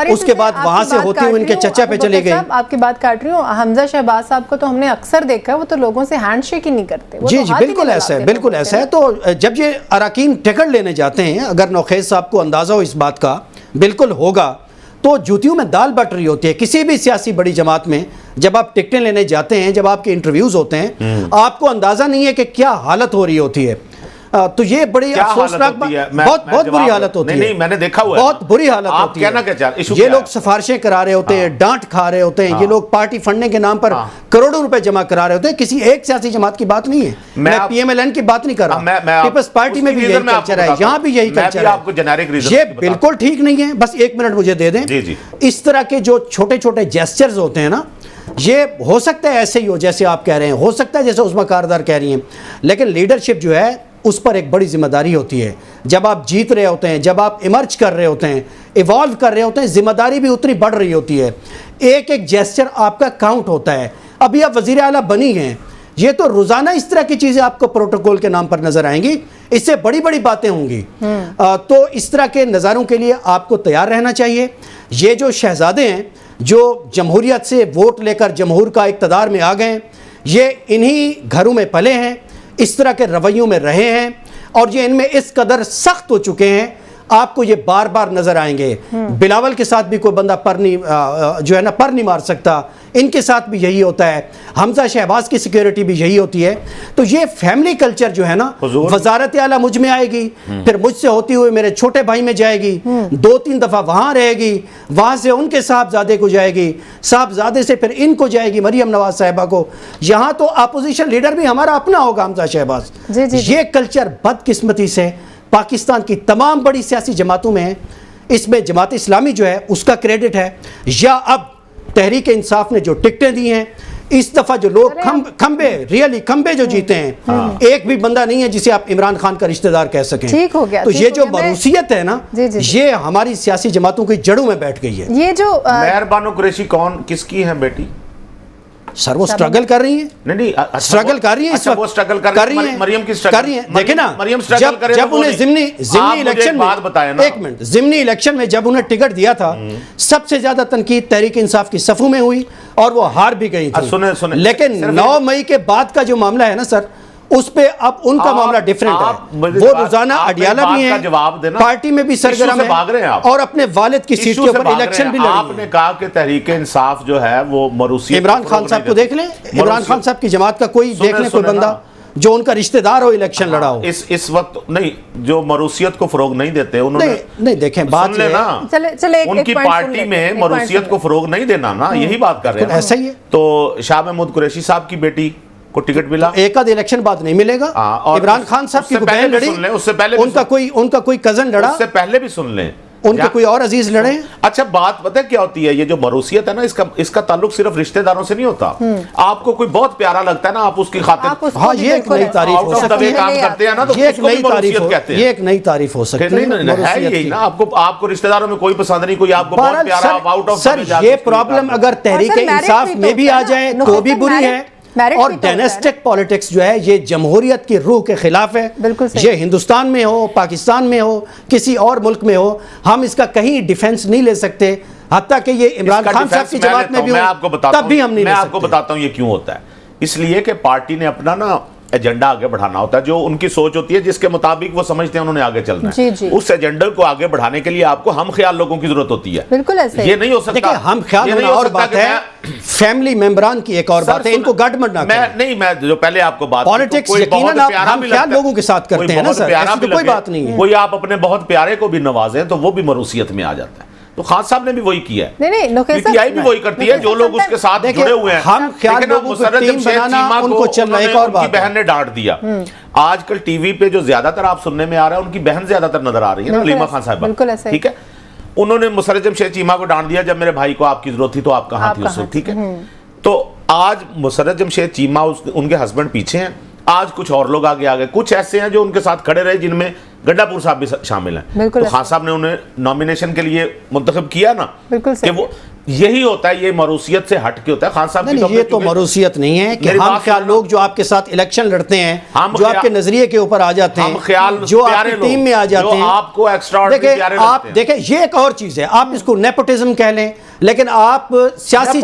اس کے بعد وہاں سے ہوتی ہوئی ان کے چچا پہ چلے گئے۔ آپ کی بات کاٹ رہی ہوں، حمزہ شہباز صاحب کو تو ہم نے اکثر دیکھا ہے، وہ تو لوگوں سے ہینڈ شیک ہی نہیں کرتے۔ جی بالکل ایسا ہے، بالکل ایسا ہے۔ تو جب یہ اراکین ٹکٹ لینے جاتے ہیں، اگر نوخیل صاحب کو اندازہ ہو اس بات کا، بالکل ہوگا، تو جوتیوں میں دال بٹ رہی ہوتی ہے۔ کسی بھی سیاسی بڑی جماعت میں جب آپ ٹکٹیں لینے جاتے ہیں، جب آپ کے انٹرویوز ہوتے ہیں، آپ کو اندازہ نہیں ہے کہ کیا حالت ہو رہی ہوتی ہے۔ تو یہ بڑی افسوسناک بہت بری حالت ہوتی ہے، نہیں میں نے دیکھا ہوا ہے، بہت بری حالت ہوتی ہے۔ یہ لوگ سفارشیں کرا رہے ہوتے ہیں، ڈانٹ کھا رہے ہوتے ہیں، یہ لوگ پارٹی فنڈنگ کے نام پر کروڑوں روپے جمع کرا رہے ہوتے ہیں۔ کسی ایک سیاسی جماعت کی بات نہیں ہے، میں پی ایم ایل این کی بات نہیں کر رہا، پیپلز پارٹی میں بھی یہی کلچر ہے، یہاں بھی یہی کلچر ہے۔ یہ بالکل ٹھیک نہیں ہے۔ بس ایک منٹ مجھے دے دیں، اس طرح کے جو چھوٹے چھوٹے جیسچرز ہوتے ہیں نا، یہ ہو سکتا ہے ایسے ہی ہو جیسے آپ کہہ رہے ہیں، ہو سکتا ہے جیسے عظمیٰ کاردار کہہ رہی ہیں، لیکن لیڈرشپ جو ہے اس پر ایک بڑی ذمہ داری ہوتی ہے۔ جب آپ جیت رہے ہوتے ہیں، جب آپ ایمرج کر رہے ہوتے ہیں، ایوالو کر رہے ہوتے ہیں، ذمہ داری بھی اتنی بڑھ رہی ہوتی ہے۔ ایک ایک جیسچر آپ کا کاؤنٹ ہوتا ہے۔ ابھی آپ وزیر اعلیٰ بنی ہیں، یہ تو روزانہ اس طرح کی چیزیں آپ کو پروٹوکول کے نام پر نظر آئیں گی، اس سے بڑی بڑی باتیں ہوں گی۔ تو اس طرح کے نظاروں کے لیے آپ کو تیار رہنا چاہیے۔ یہ جو شہزادے ہیں جو جمہوریت سے ووٹ لے کر جمہور کا اقتدار میں آ گئے، یہ انہی گھروں میں پلے ہیں، اس طرح کے رویوں میں رہے ہیں اور یہ ان میں اس قدر سخت ہو چکے ہیں، آپ کو یہ بار بار نظر آئیں گے۔ بلاول کے ساتھ بھی کوئی بندہ پر نہیں مار سکتا، ان کے ساتھ بھی یہی ہوتا ہے، حمزہ شہباز کی سیکیورٹی بھی یہی ہوتی ہے۔ تو یہ فیملی کلچر جو ہے نا، وزارت اعلیٰ مجھ میں آئے گی، پھر مجھ سے ہوتی ہوئے میرے چھوٹے بھائی میں جائے گی، 2-3 دفعہ وہاں رہے گی، وہاں سے ان کے صاحبزادے کو جائے گی، صاحبزادے سے پھر ان کو جائے گی، مریم نواز صاحبہ کو، یہاں تو اپوزیشن لیڈر بھی ہمارا اپنا ہوگا حمزہ شہباز۔ یہ کلچر بدقسمتی سے پاکستان کی تمام بڑی سیاسی جماعتوں میں ہے۔ اس میں جماعت اسلامی جو ہے اس کا کریڈٹ ہے، یا اب تحریک انصاف نے جو ٹکٹیں دی ہیں، اس دفعہ جو لوگ کھمبے جو جیتے ہیں، ایک بھی بندہ نہیں ہے جسے آپ عمران خان کا رشتہ دار کہہ سکیں۔ تو یہ جو مروثیت ہے نا، یہ ہماری سیاسی جماعتوں کی جڑوں میں بیٹھ گئی ہے۔ یہ جو مہر بانو قریشی کون کس کی ہے بیٹی؟ سر وہ سٹرگل کر رہی ہیں، نہیں سٹرگل کر رہی ہیں، اس وقت کر رہی ہیں، مریم کی کر رہی ہیں۔ دیکھیں نا، جب انہیں ضمنی الیکشن میں، ایک منٹ، ضمنی الیکشن میں جب انہیں ٹکٹ دیا تھا، سب سے زیادہ تنقید تحریک انصاف کی صفوں میں ہوئی اور وہ ہار بھی گئی تھی۔ لیکن 9 مئی کے بعد کا جو معاملہ ہے نا سر، اس پہ اب ان کا معاملہ ڈیفرنٹ ہے۔ وہ روزانہ اڈیالہ بھی ہیں، پارٹی میں بھی سرگرم ہیں اور اپنے والد کی سیٹ کے اوپر الیکشن بھی لڑی ہیں۔ آپ نے کہا کہ تحریک انصاف جو ہے وہ مروثیت، عمران خان صاحب کو دیکھ لیں، عمران خان صاحب کی جماعت کا کوئی دیکھ لیں، کوئی بندہ جو ان کا رشتہ دار ہو الیکشن لڑا ہو۔ اس وقت نہیں، جو مروثیت کو فروغ نہیں دیتے انہوں نے، نہیں دیکھیں بات ہے نا، ان کی پارٹی میں مروثیت کو فروغ نہیں دینا نا، یہی بات کر رہے ہیں۔ ایسا ہی ہے۔ تو شاہ محمود قریشی صاحب کی بیٹی کو ٹکٹ ملا، ایک آدھ الیکشن بعد نہیں ملے گا۔ عمران خان صاحب کی بہن لڑی، ان کا کوئی کزن لڑا، اس سے پہلے بھی سن لیں، ان کے کوئی اور عزیز لڑے۔ اچھا بات پتہ کیا ہوتی ہے، یہ جو مروثیت ہے نا، اس کا تعلق صرف رشتہ داروں سے نہیں ہوتا۔ آپ کو کوئی بہت پیارا لگتا ہے نا، آپ اس کی خاطر، ہاں یہ ایک نئی تعریف ہو سکتی ہے، کام کرتے ہیں نا، تو یہ ایک نئی تعریف کہتے ہیں، یہ ایک نئی تعریف ہو سکتی ہے۔ ہے یہی نا، آپ کو رشتہ داروں میں کوئی پسند نہیں، کوئی آپ کو بہت پیارا آؤٹ آف سر، یہ پرابلم اگر تحریک انصاف میں بھی آ جائے تو بھی بری ہے، اور ڈائنسٹک پالیٹکس جو ہے یہ جمہوریت کی روح کے خلاف ہے۔ یہ ہندوستان میں ہو، پاکستان میں ہو، کسی اور ملک میں ہو، ہم اس کا کہیں ڈیفنس نہیں لے سکتے، حتیٰ کہ یہ عمران خان صاحب کی جماعت میں بھی ہو تب بھی ہم نہیں لے سکتے۔ میں آپ کو بتاتا ہوں یہ کیوں ہوتا ہے، اس لیے کہ پارٹی نے اپنا نا ایجنڈا آگے بڑھانا ہوتا ہے، جو ان کی سوچ ہوتی ہے، جس کے مطابق وہ سمجھتے ہیں انہوں نے آگے چلنا ہے۔ اس ایجنڈے کو آگے بڑھانے کے لیے آپ کو ہم خیال لوگوں کی ضرورت ہوتی ہے۔ بالکل ایسے یہ نہیں ہو سکتا۔ دیکھیں ہم خیال ہونا اور بات ہے، فیملی ممبران کی ایک اور بات ہے، ان کو گڈمڈ نہ کریں۔ میں جو پہلے آپ کو بات، پالیٹکس یقیناً ہم خیال لوگوں کے ساتھ کرتے ہیں نا سر، ایسی تو کوئی بات نہیں ہے۔ کوئی آپ اپنے بہت پیارے کو بھی نوازیں تو وہ بھی مروثیت میں آ جاتا ہے۔ تو خان صاحب نے بھی وہی کیا ہے، پی ٹی آئی بھی وہی کرتی ہے، جو لوگ اس کے ساتھ جڑے ہوئے ہیں۔ ہم خیال لوگوں کو ٹیم بنانا، ان کو چلنا، ایک اور بات ان کی بہن نے ڈانٹ دیا۔ آج کل ٹی وی پہ جو زیادہ تر آپ سننے میں آ رہا ہے، ان کی بہن زیادہ تر نظر آ رہی ہے، علیمہ خان صاحبہ، ٹھیک ہے۔ انہوں نے مسرت جمشید چیمہ کو ڈانٹ دیا، جب میرے بھائی کو آپ کی ضرورت تھی تو آپ کہاں تھی اس وقت، ٹھیک ہے۔ تو آج مسرت جمشید چیمہ ان کے ہسبینڈ پیچھے ہیں، آج کچھ اور لوگ آگے آگے، کچھ ایسے ہیں جو ان کے ساتھ کھڑے رہے، جن میں گڈا پور صاحب بھی شامل ہیں۔ تو خان صاحب نے انہیں نامینیشن کے لیے منتخب کیا نا، کہ وہ یہی ہوتا ہے، یہ مروثیت سے ہٹ کے ہوتا ہے۔ خان صاحب یہ تو مروثیت نہیں ہے کہ ہم خیال لوگ جو آپ کے ساتھ الیکشن لڑتے ہیں، جو آپ کے نظریے کے اوپر آ جاتے ہیں، جو آپ کی ٹیم میں آ جاتے ہیں، آپ کو ایکسٹرا دیکھیں یہ ایک اور چیز ہے، آپ اس کو نیپوٹزم کہہ لیں، لیکن آپ سیاسی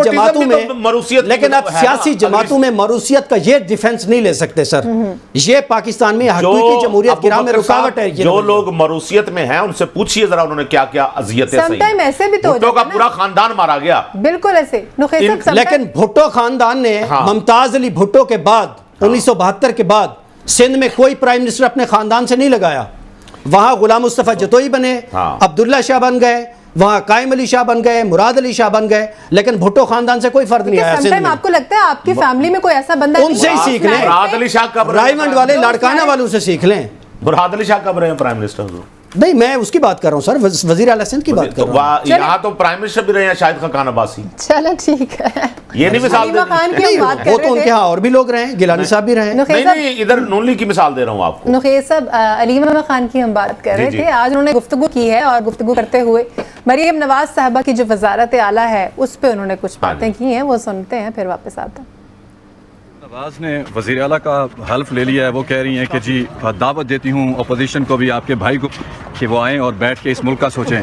جماعتوں میں مروثیت کا یہ ڈیفنس نہیں لے سکتے سر۔ یہ پاکستان میں حقیقی جمہوریت گراں میں رکاوٹ ہے۔ جو لوگ مروثیت میں ہیں ان سے پوچھئے ذرا انہوں نے کیا کیا اذیتیں سہی۔ بھٹو کا پورا خاندان مارا گیا، بالکل ایسے۔ لیکن بھٹو خاندان نے ممتاز علی بھٹو کے بعد 1972 کے بعد سندھ میں کوئی پرائم منسٹر اپنے خاندان سے نہیں لگایا۔ وہاں غلام مصطفیٰ جتوئی بنے، عبداللہ شاہ بن گئے، وہاں قائم علی شاہ بن گئے، مراد علی شاہ بن گئے، لیکن بھٹو خاندان سے کوئی فرق نہیں آیا سندھ میں۔ آپ کو لگتا ہے آپ کی فیملی میں کوئی ایسا بندہ ان سے ہی سیکھ لیں، مراد علی شاہ کب، رائمنڈ والے لاڑکانہ والوں سے سیکھ لیں۔ مراد علی شاہ کب رہے ہیں پرائم منسٹر؟ نہیں میں اس کی بات کر رہا ہوں سر، وزیر اعلیٰ سندھ کی بات کر رہا ہوں۔ یہاں تو پرائم منسٹر بھی رہے ہیں شاہد خاقان عباسی۔ چلو ٹھیک ہے، یہ نہیں مثال دے رہی، وہ تو ان کے ہاں اور بھی لوگ رہے ہیں، گیلانی صاحب بھی رہے ہیں۔ نہیں ادھر نون لیگ کی مثال دے رہا ہوں آپ کو۔ نخیز صاحب، علیمہ خان کی ہم بات کر رہے تھے، آج انہوں نے گفتگو کی ہے، اور گفتگو کرتے ہوئے مریم نواز صاحبہ کی جو وزارت اعلیٰ ہے اس پہ انہوں نے کچھ باتیں کی ہیں، وہ سنتے ہیں پھر واپس آتے ہیں۔ نواز نے وزیر اعلیٰ کا حلف لے لیا ہے، وہ کہہ رہی ہیں کہ جی دعوت دیتی ہوں اپوزیشن کو بھی، آپ کے بھائی کو، کہ وہ آئیں اور بیٹھ کے اس ملک کا سوچیں۔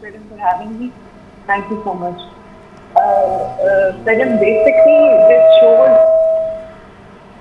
Madam, for having me. Thank you so much. Madam, basically this show was.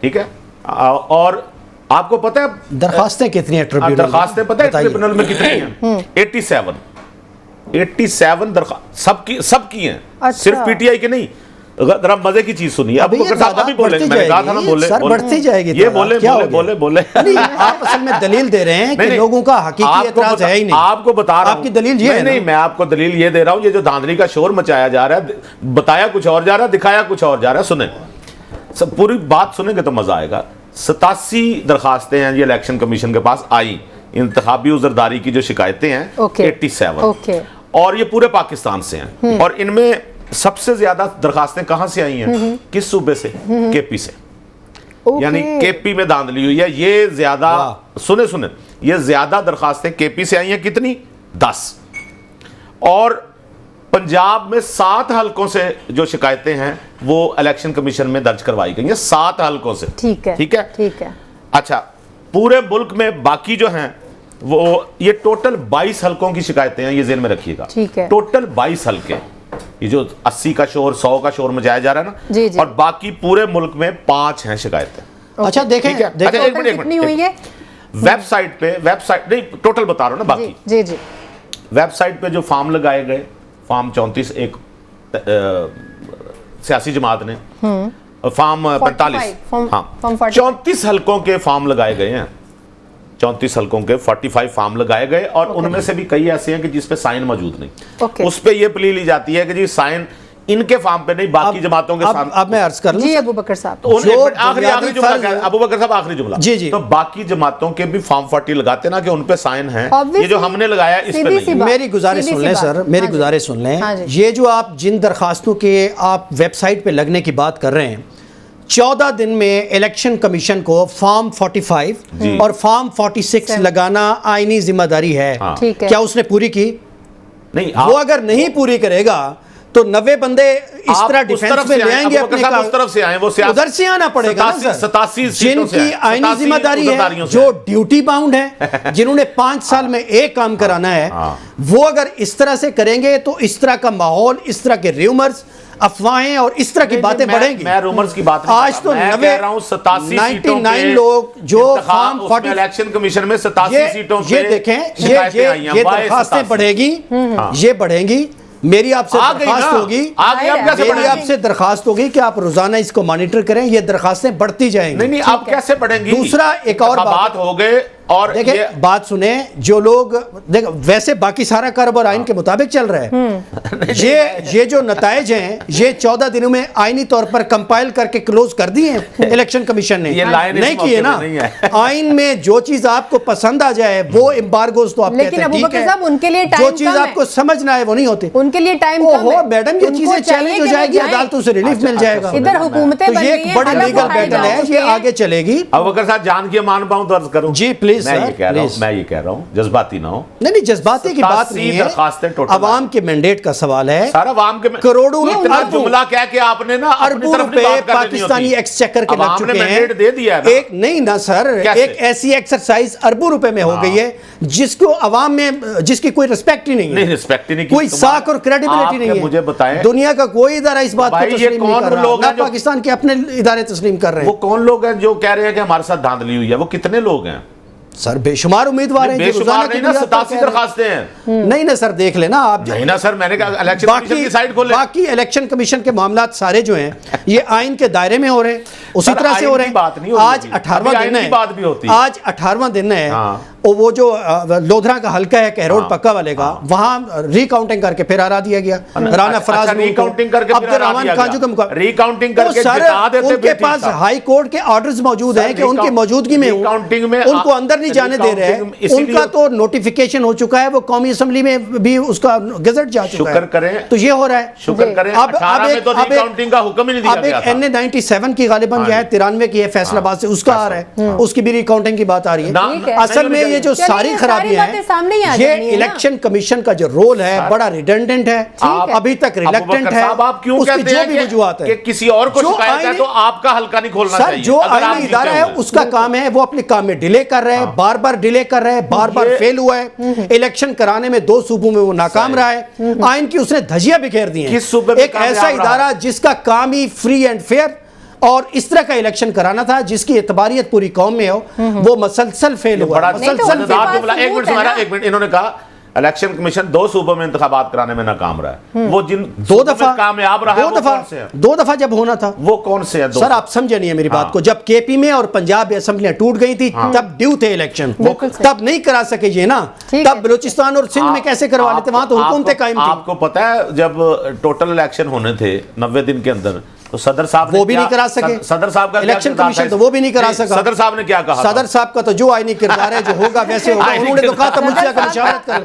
ٹھیک ہے. اور آپ کو پتہ ہے درخواستیں کتنی ہیں ٹریبیونل؟ درخواستیں پتہ ہے ٹریبیونل میں کتنی ہیں؟ 87 درخواست سب کی ہیں, صرف پی ٹی آئی کی نہیں. اگر آپ مزے کی چیز سنیے, ابو بکر صاحب ابھی بولیں, میں نے کہا تھا نا بولیں, سر بڑھتی جائے گی, یہ بولیں آپ اصل میں دلیل دے رہے ہیں کہ لوگوں کا حقیقی اعتراض ہے ہی نہیں. آپ کو بتا رہا ہوں, آپ کی دلیل یہ ہے. نہیں, میں آپ کو دلیل یہ دے رہا ہوں, یہ جو دھاندلی کا شور مچایا جا رہا ہے, بتایا کچھ اور جا رہا ہے, دکھایا کچھ اور جا رہا ہے. سنیں, سب پوری بات سنیں گے تو مزہ آئے گا. 87 درخواستیں ہیں یہ الیکشن کمیشن کے پاس آئی, انتخابی عذرداری کی جو شکایتیں ہیں 87, اور یہ پورے پاکستان سے ہیں. اور ان میں سب سے زیادہ درخواستیں کہاں سے آئی ہیں؟ کس صوبے سے؟ کے پی سے. یعنی کے پی میں دھاندلی ہوئی ہے. یہ زیادہ سنیں یہ زیادہ درخواستیں کے پی سے آئی ہیں. کتنی؟ 10. اور پنجاب میں 7 حلقوں سے جو شکایتیں ہیں وہ الیکشن کمیشن میں درج کروائی گئی ہیں, 7 حلقوں سے. ٹھیک ہے. اچھا, پورے ملک میں باقی جو ہیں وہ یہ ٹوٹل 22 حلقوں کی شکایتیں ہیں, یہ ذہن میں رکھیے گا. ٹوٹل 22 حلقے, یہ جو 80 کا شور 100 کا شور مچایا جا رہا ہے نا, اور باقی پورے ملک میں 5 ہیں شکایتیں. اچھا دیکھیں, کتنی ہوئی ہے ویب سائٹ پہ, نہیں ٹوٹل بتا رہا ہوں نا. باقی ویب سائٹ پہ جو فارم لگائے گئے, فارم 34 ایک سیاسی جماعت نے, فارم 45, ہاں 34 حلقوں کے فارم لگائے گئے ہیں. 34 حلقوں کے 45 فارم لگائے گئے, اور ان میں سے بھی کئی ایسے ہیں کہ جس پہ سائن موجود نہیں. اس پہ یہ پلی لی جاتی ہے کہ جی سائن ان کے فارم پہ نہیں, باقی جماعتوں کے سامنے. اب میں عرض کر لوں جی ابو بکر صاحب, آخری جملہ, ابو بکر صاحب آخری جملہ. جی تو باقی جماعتوں کے بھی فارم 40 لگاتے نا کہ ان پہ سائن ہیں, یہ جو ہم نے لگایا اس پہ نہیں. میری گزارش سن لیں سر, میری گزارش سن لیں. یہ جو آپ جن درخواستوں کے آپ ویب سائٹ پہ لگنے کی بات کر رہے ہیں, 14 دن میں الیکشن کمیشن کو فارم 45 اور فارم 46 لگانا آئینی ذمہ داری ہے. کیا اس نے پوری کی؟ نہیں. وہ اگر نہیں پوری کرے گا تو 90 بندے اس طرح ڈیفنس میں لے آئیں گے, اپنے اس طرف سے آئیں, وہ ادھر سے آنا پڑے گا. 87 جن کی آئینی ذمہ داری ہے, جو ڈیوٹی باؤنڈ ہے, جنہوں نے 5 سال میں ایک کام کرانا ہے, وہ اگر اس طرح سے کریں گے تو اس طرح کا ماحول, اس طرح کے ریومرز, افواہیں اور اس طرح کی باتیں بڑھیں گی. میں رومرز کی بات نہیں, آج تو 99 لوگ جو فارم 40 الیکشن کمیشن میں 87 سیٹوں کے, یہ دیکھیں, یہ درخواستیں بڑھیں گی, یہ بڑھیں گی. میری آپ سے درخواست ہوگی, میری آپ سے درخواست ہوگی کہ آپ روزانہ اس کو مانیٹر کریں, یہ درخواستیں بڑھتی جائیں گی. نہیں, آپ کیسے بڑھیں گی؟ دوسرا ایک اور بات ہو گئے, اور دیکھیں بات سنیں, جو لوگ ویسے باقی سارا کاروبار آئین کے مطابق چل رہا ہے, یہ جو نتائج ہیں یہ 14 دنوں میں آئینی طور پر کمپائل کر کے کلوز کر دی ہیں الیکشن کمیشن نے, نہیں کیے نا. آئین میں جو چیز آپ کو پسند آ جائے وہ امبارگوز تو آپ کہتے ہیں ٹھیک ہے, جو چیز آپ کو سمجھنا ہے وہ نہیں ہوتی. ان کے لیے ٹائم کم ہے میڈم, یہ چیزیں چیلنج ہو جائے گی, عدالتوں سے ریلیف مل جائے گا. ادھر حکومتیں تو یہ ایک بڑی لیگل بیٹل ہے, یہ آگے چلے گی. اب اگر صاحب جان کے مان پاؤں تو عرض کروں. جی پلیز. میں یہ کہہ رہا ہوں, جذباتی نہ ہو. نہیں, جذباتی کی بات نہیں ہے, عوام کے مینڈیٹ کا سوال ہے. سارا عوام کے کروڑوں اتنا جملہ کہہ کے آپ نے نا اربوں روپے پاکستانی ایکسچیکر کے لگ چکے ہیں. دے دیا ایک نہیں نا سر, ایک ایسی ایکسرسائز اربوں روپے میں ہو گئی ہے جس کو عوام میں, جس کی کوئی رسپیکٹ ہی نہیں ہے, کوئی ساکھ اور کریڈیبلٹی نہیں ہے. مجھے بتائیں, دنیا کا کوئی ادارہ اس بات کو تسلیم نہیں کر رہا, نہ پاکستان کے اپنے ادارے تسلیم کر رہے ہیں. وہ کون لوگ ہیں جو کہہ رہے ہیں کہ ہمارے ساتھ دھاندلی ہوئی ہے؟ وہ کتنے لوگ ہیں سر؟ بے شمار امیدوار ہیں. بے شمار نہیں نا, 87 درخواستیں ہیں. نہیں نا سر, دیکھ لینا آپ. نہیں نا سر, میں نے کہا الیکشن کمیشن کی سائٹ کھولیں. باقی الیکشن کمیشن کے معاملات سارے جو ہیں یہ آئین کے دائرے میں ہو رہے ہیں, اسی طرح سے ہو رہے ہیں. آج 18واں دن ہے, آج 18واں دن ہے, وہ جو لودھرا کا حلقہ ہے کہروڑ پکا والے کا, وہاں ری کاؤنٹنگ کر کے پھر ہرا دیا گیا. رانا فراز ری کاؤنٹنگ کر کے عبد الرحمان خانجو کے مقابلے ری کاؤنٹنگ کر کے جتا دیتے. ان کے پاس ہائی کورٹ کے آرڈرز موجود ہیں کہ ان کی موجودگی میں ان کو اندر نہیں جانے دے رہے ہیں. ان کا تو نوٹیفیکیشن ہو چکا ہے, وہ قومی اسمبلی میں بھی اس کا گزٹ جا چکا ہے. شکر کریں, تو یہ ہو رہا ہے. شکر کریں, 18 میں تو ری کاؤنٹنگ کا حکم ہی نہیں دیا گیا تھا. اب ایک NA-97 کی غالباً یہ ہے 93 کی ہے, فیصل آباد سے, اس کا آ رہا ہے, اس کی بھی ری کاؤنٹنگ کی بات آ رہی ہے. اصل میں یہ جو ساری خرابیاں ہیں, یہ الیکشن کمیشن کا جو رول ہے بڑا ریڈنڈنٹ ہے, ابھی تک ریلیکٹنٹ ہے. آپ کیوں کہتے ہیں کہ کسی اور کو شکایت ہے تو آپ کا حلقہ نہیں کھولنا چاہیے؟ جو آئینی ادارہ ہے اس کا کام ہے, وہ اپنے کام میں ڈیلے کر رہے ہیں, بار بار ڈیلے کر رہے ہیں, بار بار فیل ہوا ہے. الیکشن کرانے میں 2 صوبوں میں وہ ناکام رہا ہے. آئین کی اس نے دھجیاں بکھیر دی ہیں. ایک ایسا ادارہ جس کا کام ہی فری اینڈ فیئر اور اس طرح کا الیکشن کرانا تھا جس کی اعتباریت پوری قوم میں ہو، وہ مسلسل فیل ہوا، بڑا مسلسل ایک منٹ انہوں نے کہا الیکشن کمیشن 2 صوبوں میں انتخابات کرانے میں ناکام رہا ہے، وہ جن 2 دفعہ کامیاب رہا ہے وہ کون سے ہیں؟ 2 دفعہ جب ہونا تھا وہ کون سے ہیں؟ سر آپ سمجھے نہیں ہے میری بات کو، جب کے پی میں اور پنجاب اسمبلیاں ٹوٹ گئی تھی تب ڈیو تھے الیکشن، تب نہیں کرا سکے یہ نا، تب بلوچستان اور سندھ میں کیسے کروا لیتے، وہاں تو حکومتیں قائم تھی۔ آپ کو پتہ ہے جب ٹوٹل الیکشن ہونے تھے 90 دن کے اندر تو صدر صاحب وہ بھی نہیں کرا سکے، صدر صاحب کا الیکشن کمیشن تو وہ بھی نہیں کرا سکا۔ صدر صاحب نے کیا کہا؟ صدر صاحب کا تو جو آئینی کردار ہے، جو ہوگا ویسے ہوگا، انہوں نے تو کہا تھا مجھے کا مشاورت کر،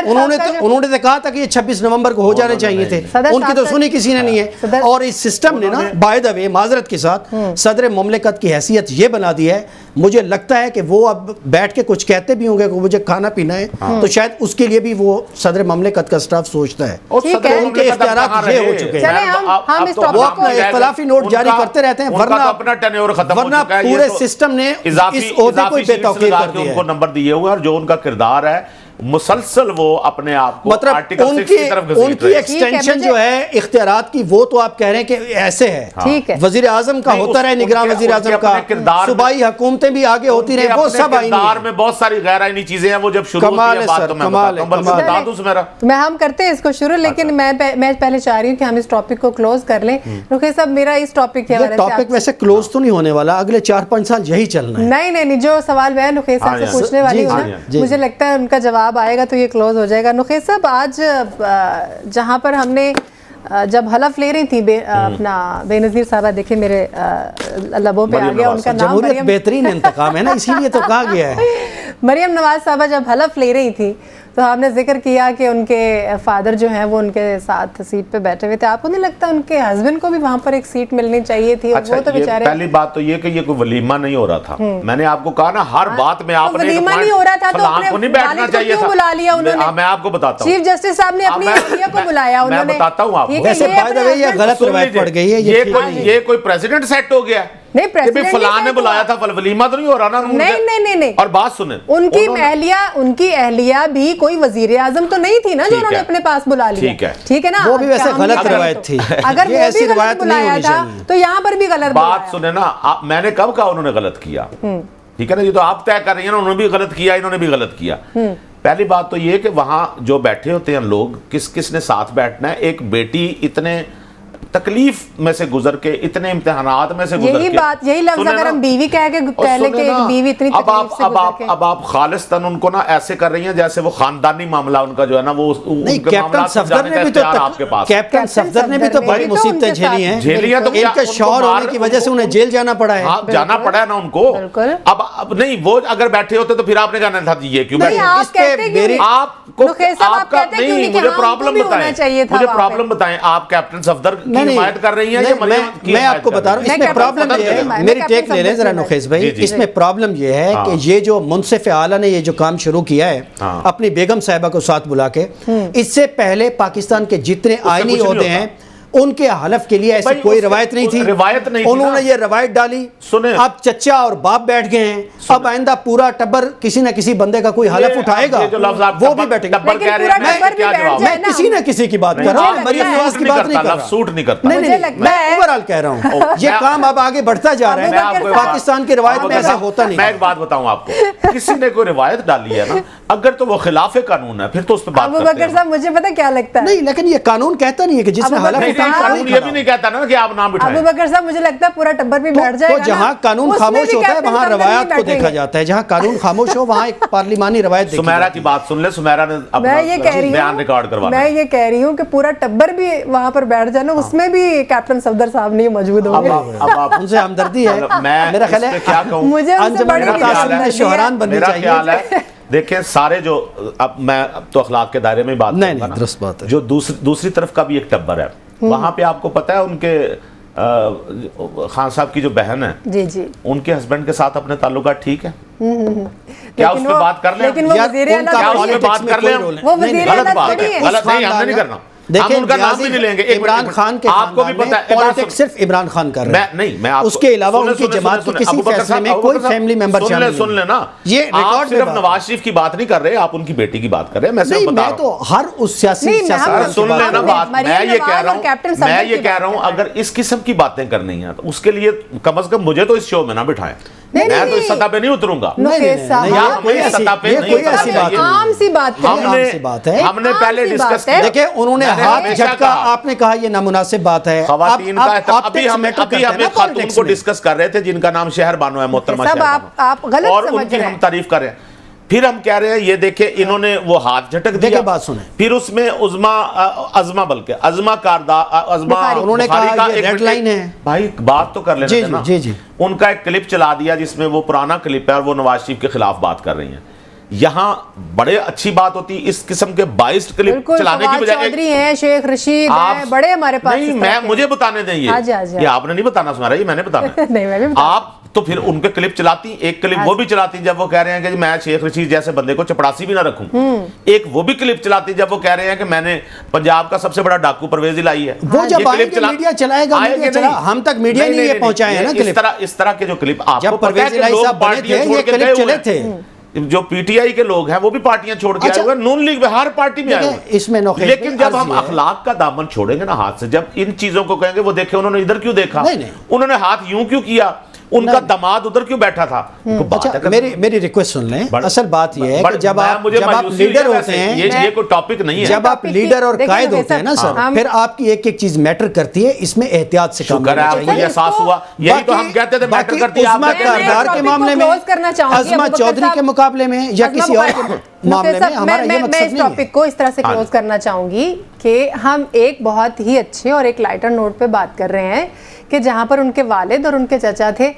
انہوں نے تو کہا تھا کہ یہ 26 نومبر کو ہو جانے چاہیے تھے، ان کی تو سنی کسی نے نہیں ہے۔ اور اس سسٹم نے نا بائی دا وے معذرت کے ساتھ صدر مملکت کی حیثیت یہ بنا دی ہے، مجھے لگتا ہے کہ وہ اب بیٹھ کے کچھ کہتے بھی ہوں گے کہ مجھے کھانا پینا ہے، تو شاید اس کے لیے بھی وہ صدر مملکت کا سٹاف سوچتا ہے، ان کے اختیارات یہ ہو چکے ہیں، وہ اپنا اختلافی نوٹ جاری کرتے رہتے ہیں، ورنہ پورے سسٹم نے اس عہدے کو بے توقیر کر دیا ہے۔ ان کو نمبر دیے ہوئے اور جو ان کا کردار ہے مسلسل وہ اپنے آپ کو مطلب ان کی ایکسٹینشن جو ہے اختیارات کی، وہ تو آپ کہہ رہے ہیں کہ ایسے ہے، وزیر اعظم کا ہوتا رہے نگراں، وزیر اعظم کا صوبائی حکومتیں بھی آگے ہوتی رہے، وہ سب آئینی کردار میں بہت ساری غیر آئینی چیزیں ہیں، وہ جب شروع ہوتی ہے بات تو میں بتا دوں میرا میں ہم کرتے ہیں اس کو شروع، لیکن میں پہلے چاہ رہی ہوں کہ ہم اس ٹاپک کو کلوز کر لیں۔ رخی صاحب میرا اس ٹاپک کے یہ ٹاپک ویسے کلوز تو نہیں ہونے والا، اگلے 4-5 سال یہی چلنا ہے۔ نہیں جو سوال میں رخی صاحب سے پوچھنے والی ہوں نا، مجھے لگتا ہے ان کا جواب آئے گا تو یہ کلوز ہو جائے گا۔ نخیس صاحب آج جہاں پر ہم نے جب حلف لے رہی تھی اپنا بے نظیر صاحبہ، دیکھیں میرے لبوں پہ آ گیا ان کا نام، جمہوریت بہترین انتخاب ہے نا، اسی لیے تو کہا گیا ہے۔ مریم نواز صاحبہ جب حلف لے رہی تھی تو ہم نے ذکر کیا کہ ان کے فادر جو ہیں وہ ان کے ساتھ سیٹ پہ بیٹھے ہوئے تھے، آپ کو نہیں لگتا ان کے ہسبینڈ کو بھی وہاں پر ایک سیٹ ملنی چاہیے تھی؟ اچھا، وہ تو بیچارے، پہلی بات تو یہ کہ یہ کوئی ولیمہ نہیں ہو رہا تھا، میں نے آپ کو کہا نا ہر بات میں آپ نے ولیمہ نہیں ہو رہا تھا تو فلاں کو نہیں بیٹھنا چاہیے تھا، بلا لیا انہوں نے، میں آپ کو بتاتا ہوں چیف جسٹس صاحب نے اپنی اہلیہ کو بلایا، انہوں نے، میں بتاتا ہوں آپ کو، ویسے بائی دا وے یہ غلط روایت پڑ گئی ہے، یہ کوئی پریزیڈنٹ سیٹ ہو گیا نہیں، پریزیڈنٹ فلاں نے بلایا تھا، ولیمہ تو نہیں ہو رہا نا۔ نہیں، اور بات سنیں، ان کی اہلیہ بھی کوئی وزیر اعظم تو نہیں تھی نا جو انہوں نے اپنے پاس بلا لیا، ٹھیک ہے نا، وہ بھی ویسے غلط روایت تھی، اگر وہ بھی غلط بلایا تھا تو یہاں پر بھی غلط بلایا۔ بات سنیں نا، میں نے کب کہا انہوں نے غلط کیا، ٹھیک ہے نا، یہ تو آپ طے کر رہی ہیں نا، انہوں نے بھی غلط کیا، انہوں نے بھی غلط کیا۔ پہلی بات تو یہ کہ وہاں جو بیٹھے ہوتے ہیں لوگ، کس نے ساتھ بیٹھنا ہے، ایک بیٹی اتنے تکلیف میں سے گزر کے، اتنے امتحانات میں سے گزر کے، یہی لفظ اگر ہم بیوی کہہ کے پہلے کہ ایک بیوی اتنی تکلیف سے گزر کے، اب آپ خالصتاً ان کو نا ایسے کر رہی ہیں جیسے وہ خاندانی معاملہ ان کا جو ہے نا، وہ نہیں، کیپٹن صفدر نے بھی تو کیپٹن صفدر نے بھی تو بڑی مصیبتیں جھیلی ہیں، تو ان کے شوہر ہونے کی وجہ سے انہیں جیل جانا پڑا ہے، جانا پڑا ہے نا ان کو۔ اب نہیں، وہ اگر بیٹھے ہوتے تو پھر آپ نے کہنا تھا یہ کیوں بیٹھے، مجھے پرابلم بتائیں، آپ کیپٹن صفدر کی حمایت کر رہی ہیں؟ میں آپ کو بتا رہا ہوں، اس میں پرابلم یہ ہے، میری ٹیک لے لیں ذرا نخیس بھائی، اس میں پرابلم یہ ہے کہ یہ جو منصف اعلیٰ نے یہ جو کام شروع کیا ہے اپنی بیگم صاحبہ کو ساتھ بلا کے، اس سے پہلے پاکستان کے جتنے آئینی عہدے ہیں ان کے حلف کے لیے ایسی کوئی روایت نہیں تھی، انہوں نے یہ روایت ڈالی، اب چچا اور باپ بیٹھ گئے ہیں، اب آئندہ پورا ٹبر کسی نہ کسی بندے کا کوئی حلف اٹھائے گا، وہ بھی بیٹھے گا۔ میں کسی نہ کسی کی بات کر رہا ہوں، مریم نواز کی بات نہیں کر رہا، سوٹ نہیں کرتا، میں اوورآل کہہ رہا ہوں یہ کام اب آگے بڑھتا جا رہا ہے، پاکستان کی روایت میں ایسا ہوتا نہیں۔ میں ایک بات بتاؤں آپ کو، کسی نے کوئی روایت ڈالی ہے نا، اگر تو وہ خلاف قانون ہے پھر تو اس پہ بات کرتے ہیں۔ ابوبکر صاحب مجھے پتہ کیا لگتا ہے، نہیں لیکن یہ قانون کہتا نہیں ہے کہ جس نے حلف اٹھایا، یہ بھی نہیں کہتا نا کہ آپ نام بٹھائیں۔ ابوبکر صاحب مجھے لگتا ہے پورا ٹبر بھی بیٹھ جائے گا، تو جہاں قانون خاموش ہوتا ہے وہاں روایات کو دیکھا جاتا ہے، جہاں قانون خاموش ہو وہاں ایک پارلیمانی روایت دیکھی۔ سمیرہ کی بات سن لے، سمیرہ نے اپنا بیان ریکارڈ کروانا، میں یہ کہہ رہی ہوں کہ پورا ٹبر بھی وہاں پر بیٹھ جائے نا، اس میں بھی کیپٹن صفدر صاحب نہیں موجود ہوں گے۔ اب آپ ان سے ہمدردی ہے، میرا خیال ہے کیا کہوں، مجھے ان سے بڑی میں شوہران بننے چاہیے۔ دیکھیں سارے جو، اب میں تو اخلاق کے دائرے میں بات کروں گا نا، درست بات ہے، جو دوسری طرف کا بھی ایک ٹبر ہے، وہاں پہ آپ کو پتہ ہے ان کے خان صاحب کی جو بہن ہے، جی جی، ان کے ہسبینڈ کے ساتھ اپنے تعلقات ٹھیک ہیں، کیا اس پہ بات کر لیں؟ لیکن وہ وزیر اعلیٰ کیا اس پہ بات کر لیں؟ وہ وزیر غلط اعلیٰ بات ہے، غلط نہیں، ہم نے نہیں کرنا، دیکھیں ان کا نام بھی نہیں لیں گے. عمران خان کے آپ کو بھی پتا ہے پالیٹکس صرف عمران خان کر رہے ہیں, نہیں, میں آپ اس کے علاوہ ان کی جماعت کی کسی فیصلے میں کوئی فیملی ممبر شامل نہیں. سن لینا, یہ آپ صرف نواز شریف کی بات نہیں کر رہے, آپ ان کی بیٹی کی بات کر رہے ہیں. میں صرف بتا رہا ہوں, میں تو ہر اس سیاسی سن لینا بات. میں یہ کہہ رہا ہوں اگر اس قسم کی باتیں کرنی ہیں تو اس کے لیے کم از کم مجھے تو اس شو میں نہ بٹھائیں. میں تو اس سطح پہ نہیں اتروں گا. ہم نے پہلے ڈسکس کیا, دیکھیں انہوں نے ہاتھ جھٹکا, آپ نے کہا یہ نامناسب بات ہے. خواتین کا ابھی ہم ایک خاتون کو ڈسکس کر رہے تھے جن کا نام شہر بانو ہے, محترمہ شہر بانو, اور ان کی ہم تعریف کر رہے ہیں. پھر ہم کہہ رہے ہیں یہ دیکھیں انہوں نے وہ ہاتھ جھٹک دیا. بات سنیں, پھر اس میں عظما انہوں نے کہا یہ ریڈ لائن ہے. بھائی بات تو کر لینا تھے نا. ان کا ایک کلپ چلا دیا جس میں وہ پرانا کلپ ہے اور وہ نواز شریف کے خلاف بات کر رہی ہیں. یہاں بڑے اچھی بات ہوتی اس قسم کے 22 کلپ چلانے کی بجائے چودھری ہیں, شیخ رشید ہیں, بڑے ہمارے پاس. نہیں, مجھے بتانے دیں یہ آپ نے نہیں بتانا سنا رہا, یہ میں نے بتانا. آپ تو پھر ان کے کلپ چلاتی, ایک کلپ وہ بھی چلاتی جب وہ کہہ رہے ہیں کہ میں شیخ رشید جیسے بندے کو چپڑاسی بھی نہ رکھوں. ایک وہ بھی کلپ چلاتی جب وہ کہہ رہے ہیں کہ میں نے پنجاب کا سب سے بڑا ڈاکو پرویز لائی ہے. وہ جب آئیں گے میڈیا چلائے گا, ہم تک میڈیا نہیں یہ پہنچائے ہیں نا کلپ. اس طرح کے جو کلپ آپ جب پرویز الہی صاحب بنے تھے یہ کلپ چلے تھے. جو پی ٹی آئی کے لوگ ہیں وہ بھی پارٹیاں چھوڑ کے آئے ہوئے, نون لیگ میں ہر پارٹی میں آئے ہوئے. اس میں لیکن جب ہم اخلاق کا دامن چھوڑیں گے نا ہاتھ سے, جب ان چیزوں کو کہیں گے وہ دیکھیں انہوں نے ادھر کیوں دیکھا, انہوں نے ہاتھ یوں کیوں کیا, ان کا دماد ادھر کیوں بیٹھا تھا. میری ریکویسٹ سن لیں, اصل بات یہ ہے کہ جب آپ لیڈر ہوتے ہیں, یہ کوئی ٹاپک نہیں ہے, جب آپ لیڈر اور قائد ہوتے ہیں نا سر, پھر آپ کی ایک ایک چیز میٹر کرتی ہے, اس میں احتیاط سے کام کرنا چاہیے. احساس ہوا, یہی تو ہم کہتے تھے میٹر کرتی ہے. عظما کاردار کے معاملے میں, عظما چودھری کے مقابلے میں یا کسی اور معاملے میں ہمارا یہ مقصد نہیں ہے. میں اس ٹاپک کو اس طرح سے کلوز کرنا چاہوں گی کہ ہم ایک بہت ہی اچھے اور ایک لائٹر نوٹ پہ بات کر رہے ہیں کہ جہاں پر ان کے والد اور ان کے چچا تھے,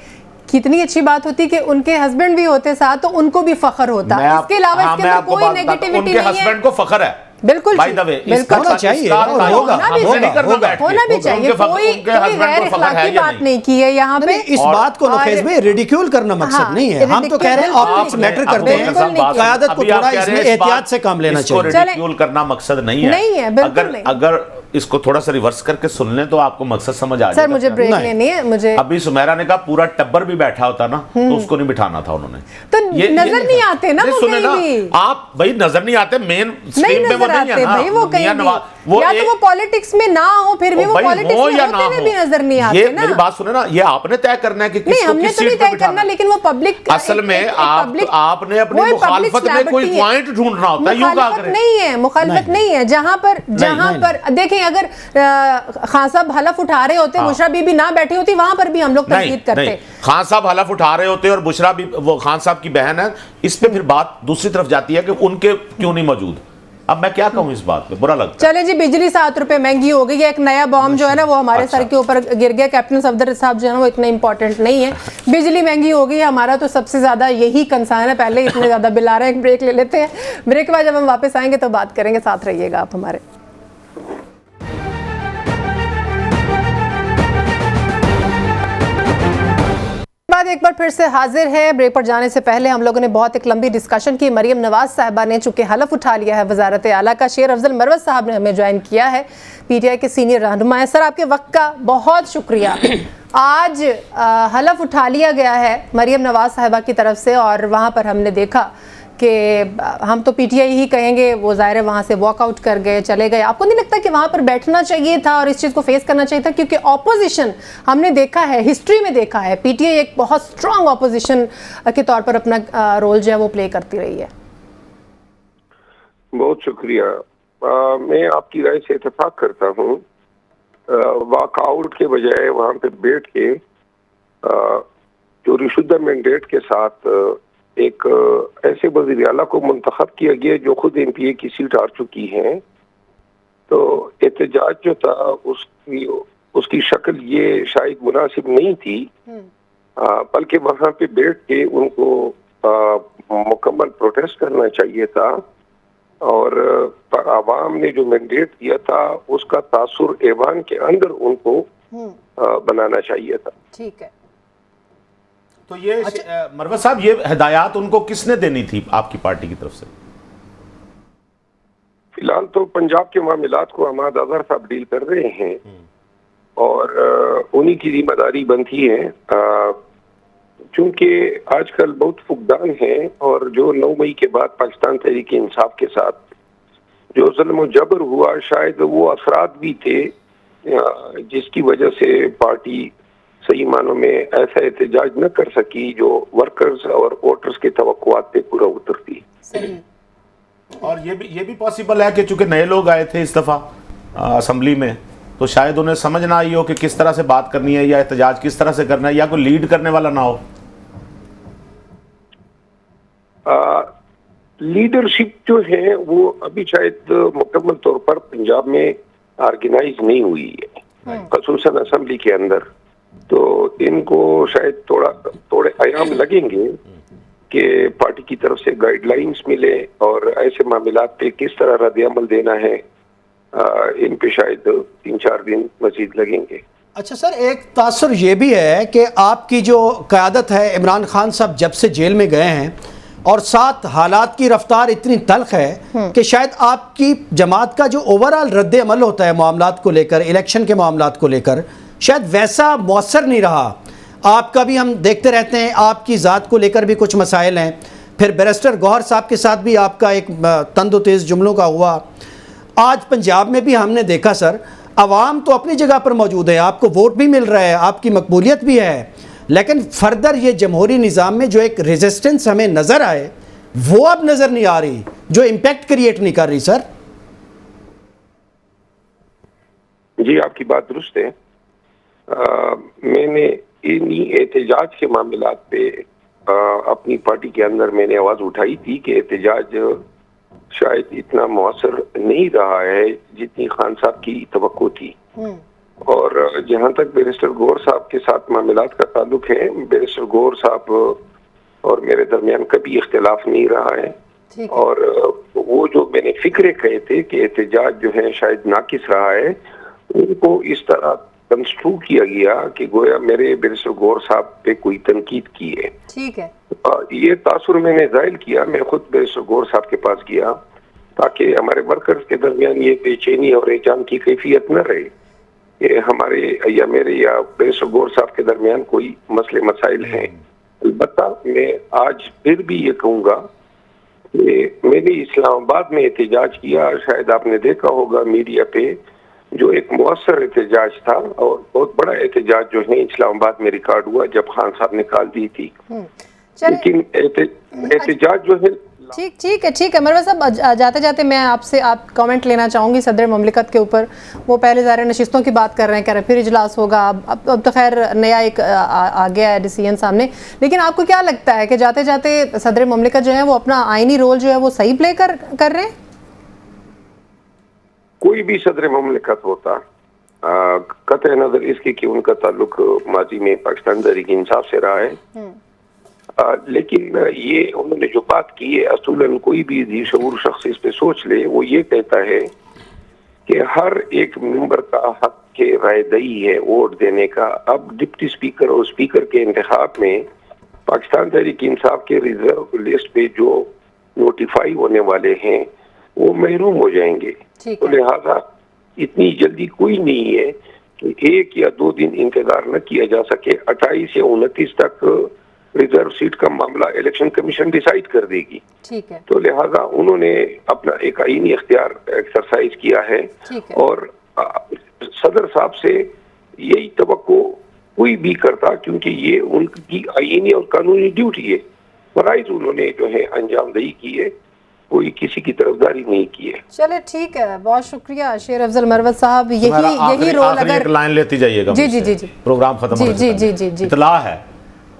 کتنی اچھی بات ہوتی کہ ان کے ہسبینڈ بھی ہوتے ساتھ تو ان کو بھی فخر ہوتا. اس کے علاوہ اس کے اندر کوئی نیگیٹیوٹی نہیں ہے. ان کے ہسبینڈ کو فخر ہے, بالکل ہونا چاہیے, ہونا بھی چاہیے. کوئی غیر اخلاقی بات نہیں کی ہے یہاں پہ. اس بات کو نوخیز میں ریڈیکیول کرنا مقصد نہیں ہے, ہم تو کہہ رہے ہیں آپٹکس میٹر کرتے ہیں, قیادت کو تھوڑا اس میں احتیاط سے کام لینا چاہیے. ریڈیکیول کرنا مقصد نہیں ہے. اگر اس کو تھوڑا سا ریورس کر کے سن لیں تو آپ کو مقصد سمجھ آ جائے گا. سر مجھے بریک لینی ہے. مجھے ابھی سمیرا نے کہا پورا ٹبر بھی بیٹھا ہوتا نا تو اس کو نہیں بٹھانا تھا انہوں نے. تو نظر نہیں آتے نا وہ کہیں بھی. آپ بھائی نظر نہیں آتے, مین سٹریم پہ وہ نہیں ہے نا. وہ کہیں بھی یا تو وہ پالیٹکس میں نہ ہو, پھر بھی وہ پالیٹکس میں ہوتے ہوئے بھی نظر نہیں آتے نا. میری بات سنیں نا, یہ آپ نے طے کرنا ہے کہ کس کو کس سیٹ پہ بٹھانا. لیکن وہ پبلک اصل میں آپ نے اپنی مخالفت میں کوئی پوائنٹ ڈھونڈنا ہوتا ہے. یوں کہا کریں نہیں ہے, مخالفت نہیں ہے. جہاں پر دیکھیں اگر خان صاحب حلف اٹھا رہے ہوتے, بشرا بی بی نہ بیٹھی ہوتی, وہاں پر بھی ہم لوگ تنقید کرتے. خان صاحب حلف اٹھا رہے ہوتے اور بشرا بھی وہ خان صاحب کی بہن ہے, اس پہ پھر بات دوسری طرف جاتی ہے کہ ان کے کیوں نہیں موجود. اب میں کیا کہوں اس بات پہ, برا لگتا ہے. چلے جی, بجلی 7 روپے مہنگی ہو گئی ہے, ایک نیا بام جو ہے نا وہ ہمارے سر کے اوپر گر گیا. کیپٹن صفدر صاحب جو ہے نا وہ اتنا امپورٹنٹ نہیں ہے. بجلی مہنگی ہو گئی ہے, ہمارا تو سب سے زیادہ یہی کنسرن ہے. پہلے اتنے زیادہ بل آ رہے ہیں. ایک بریک لے لیتے ہیں, بریک کے بعد جب ہم واپس آئیں گے تو بات کریں گے. ساتھ رہیے گا آپ ہمارے. ایک بار پھر سے حاضر ہے. بریک پر جانے سے پہلے ہم لوگوں نے بہت ایک لمبی ڈسکشن کی. مریم نواز صاحبہ نے چونکہ حلف اٹھا لیا ہے وزارت اعلیٰ کا, شیر افضل مروت صاحب نے ہمیں جوائن کیا ہے, پی ٹی آئی کے سینئر رہنما ہیں. سر آپ کے وقت کا بہت شکریہ. آج حلف اٹھا لیا گیا ہے مریم نواز صاحبہ کی طرف سے, اور وہاں پر ہم نے دیکھا کہ ہم تو پی ٹی آئی ہی کہیں گے, وہ ظاہر ہے وہاں سے واک آؤٹ کر گئے, چلے گئے. آپ کو نہیں لگتا کہ وہاں پر بیٹھنا چاہیے تھا اور اس چیز کو فیس کرنا چاہیے تھا؟ کیونکہ اپوزیشن ہم نے دیکھا ہے, ہسٹری میں دیکھا ہے, پی ٹی آئی ایک بہت اسٹرانگ اپوزیشن کے طور پر اپنا رول جو ہے وہ پلے کرتی رہی ہے. بہت شکریہ. میں آپ کی رائے سے اتفاق کرتا ہوں. واک آؤٹ کے بجائے وہاں پہ بیٹھ کے جو ریشدہ مینڈیٹ کے ساتھ ایک ایسے وزیر اعلیٰ کو منتخب کیا گیا جو خود ایم پی اے کی سیٹ ہار چکی ہیں, تو احتجاج جو تھا اس کی شکل یہ شاید مناسب نہیں تھی, بلکہ وہاں پہ بیٹھ کے ان کو مکمل پروٹیسٹ کرنا چاہیے تھا, اور عوام نے جو مینڈیٹ دیا تھا اس کا تاثر ایوان کے اندر ان کو بنانا چاہیے تھا. ٹھیک ہے. تو یہ مروت صاحب, یہ ہدایات ان کو کس نے دینی تھی آپ کی پارٹی کی طرف سے؟ فی الحال تو پنجاب کے معاملات کو حماد اظہر صاحب ڈیل کر رہے ہیں اور انہی کی ذمہ داری بنتی ہے، چونکہ آج کل بہت فقدان ہیں، اور جو 9 مئی کے بعد پاکستان تحریک انصاف کے ساتھ جو ظلم و جبر ہوا، شاید وہ اثرات بھی تھے جس کی وجہ سے پارٹی صحیح معنوں میں ایسا احتجاج نہ کر سکی جو ورکرز اور ووٹرز کے توقعات پہ پورا اترتی. اور یہ بھی پاسبل ہے کہ چونکہ نئے لوگ آئے تھے اس دفعہ اسمبلی میں، تو شاید انہیں سمجھ نہ آئی ہو کہ کس طرح سے بات کرنی ہے یا احتجاج کس طرح سے کرنا ہے، یا کوئی لیڈ کرنے والا نہ ہو. لیڈرشپ جو ہے وہ ابھی شاید مکمل طور پر پنجاب میں آرگنائز نہیں ہوئی ہے، خصوصاً اسمبلی کے اندر. تو ان کو شاید تھوڑے ایام لگیں گے کہ پارٹی کی طرف سے گائیڈ لائنز ملے اور ایسے معاملات پہ کس طرح رد عمل دینا ہے، ان پہ شاید 3-4 دن مزید لگیں گے. اچھا سر، ایک تاثر یہ بھی ہے کہ آپ کی جو قیادت ہے، عمران خان صاحب جب سے جیل میں گئے ہیں اور ساتھ حالات کی رفتار اتنی تلخ ہے کہ شاید آپ کی جماعت کا جو اوورآل رد عمل ہوتا ہے معاملات کو لے کر، الیکشن کے معاملات کو لے کر، شاید ویسا مؤثر نہیں رہا. آپ کا بھی ہم دیکھتے رہتے ہیں، آپ کی ذات کو لے کر بھی کچھ مسائل ہیں، پھر بیرسٹر گوہر صاحب کے ساتھ بھی آپ کا ایک تند و تیز جملوں کا ہوا. آج پنجاب میں بھی ہم نے دیکھا سر، عوام تو اپنی جگہ پر موجود ہے، آپ کو ووٹ بھی مل رہا ہے، آپ کی مقبولیت بھی ہے، لیکن فردر یہ جمہوری نظام میں جو ایک ریزسٹنس ہمیں نظر آئے وہ اب نظر نہیں آ رہی، جو امپیکٹ کریٹ نہیں کر رہی. سر جی آپ کی بات درست ہے. میں نے انہی احتجاج کے معاملات پہ اپنی پارٹی کے اندر میں نے آواز اٹھائی تھی کہ احتجاج شاید اتنا مؤثر نہیں رہا ہے جتنی خان صاحب کی توقع تھی. اور جہاں تک بیرسٹر گوہر صاحب کے ساتھ معاملات کا تعلق ہے، بیرسٹر گوہر صاحب اور میرے درمیان کبھی اختلاف نہیں رہا ہے. اور وہ جو میں نے فکرے کہے تھے کہ احتجاج جو ہے شاید ناقص رہا ہے، ان کو اس طرح کنسٹرو کیا گیا کہ گویا میرے بیرسٹر گوہر صاحب پہ کوئی تنقید کی ہے. ٹھیک ہے. یہ تاثر میں نے ظاہر کیا. میں خود بیرسٹر گوہر صاحب کے پاس گیا تاکہ ہمارے ورکرز کے درمیان یہ بے چینی اور احجام کی کیفیت نہ رہے کہ ہمارے یا میرے یا بیرسٹر گوہر صاحب کے درمیان کوئی مسئلے مسائل ہیں. البتہ میں آج پھر بھی یہ کہوں گا کہ میں نے اسلام آباد میں احتجاج کیا. شاید آپ نے دیکھا ہوگا میڈیا پہ، جو ایک مؤثر احتجاج تھا اور بہت بڑا احتجاج جو ہے اسلام آباد میں ریکارڈ ہوا جب خان صاحب نے کال دی تھی. لیکن احتجاج جو ہے ٹھیک ہے مروہ صاحب، جاتے جاتے میں آپ کامنٹ لینا چاہوں گی صدر مملکت کے اوپر. وہ پہلے ظاہر نشستوں کی بات کر رہے ہیں، کہہ رہے ہیں پھر اجلاس ہوگا. اب تو خیر نیا ایک آ گیا ہے ڈیسیژن سامنے، لیکن آپ کو کیا لگتا ہے کہ جاتے جاتے صدر مملکت جو ہے وہ اپنا آئینی رول جو ہے وہ صحیح پلے کر رہے ہیں؟ کوئی بھی صدر مملکت ہوتا، قطع نظر اس کی کہ ان کا تعلق ماضی میں پاکستان تحریک انصاف سے رہا ہے، لیکن یہ انہوں نے جو بات کی ہے اصولاً کوئی بھی ذی شعور شخص اس پہ سوچ لے، وہ یہ کہتا ہے کہ ہر ایک ممبر کا حق کے رائے دہی ہے ووٹ دینے کا. اب ڈپٹی اسپیکر اور اسپیکر کے انتخاب میں پاکستان تحریک انصاف کے ریزرو لسٹ پہ جو نوٹیفائی ہونے والے ہیں وہ محروم ہو جائیں گے. تو لہٰذا اتنی جلدی کوئی نہیں ہے کہ 1 یا 2 دن انتظار نہ کیا جا سکے. 28 یا 29 تک ریزرو سیٹ کا معاملہ الیکشن کمیشن ڈیسائیڈ کر دے گی. تو لہٰذا انہوں نے اپنا ایک آئینی اختیار ایکسرسائز کیا ہے، اور صدر صاحب سے یہی توقع کوئی بھی کرتا، کیونکہ یہ ان کی آئینی اور قانونی ڈیوٹی ہے. فرائض انہوں نے جو ہے انجام دہی کی ہے، کوئی کسی کی طرفداری نہیں کی ہے. چلے ٹھیک ہے، بہت شکریہ شیر افضل مروت صاحب. یہی رول اگر ایک لائن لیتی جائیے گا جی پروگرام ختم ہونے سے پہلے اطلاع ہے،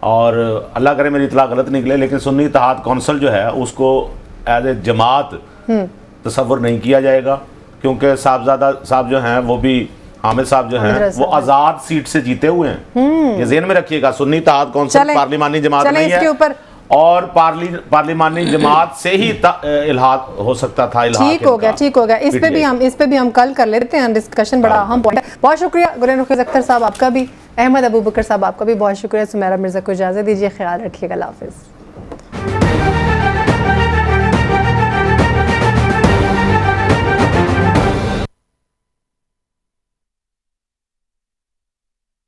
اور اللہ کرے میری اطلاع غلط نکلے، لیکن سنی اتحاد کونسل جو ہے اس کو ایز اے جماعت تصور نہیں کیا جائے گا، کیونکہ صاحبزادہ صاحب جو ہیں وہ بھی حامد صاحب جو ہیں وہ آزاد سیٹ سے جیتے ہوئے ہیں. یہ ذہن میں رکھیے گا، سنی اتحاد کونسل پارلیمانی جماعت نہیں ہے، اور پارلیمانی جماعت سے ہی الحاق ہو سکتا تھا. ٹھیک ہو گیا. اس پہ بھی ہم کل کر لیتے ہیں ڈسکشن، بڑا اہم پوائنٹ ہے. بہت شکریہ گلین رخیز اختر صاحب آپ کا بھی، احمد ابو بکر صاحب آپ کا بھی بہت شکریہ. سمیرہ مرزا کو اجازت دیجیے، خیال رکھیے گا، اللہ حافظ.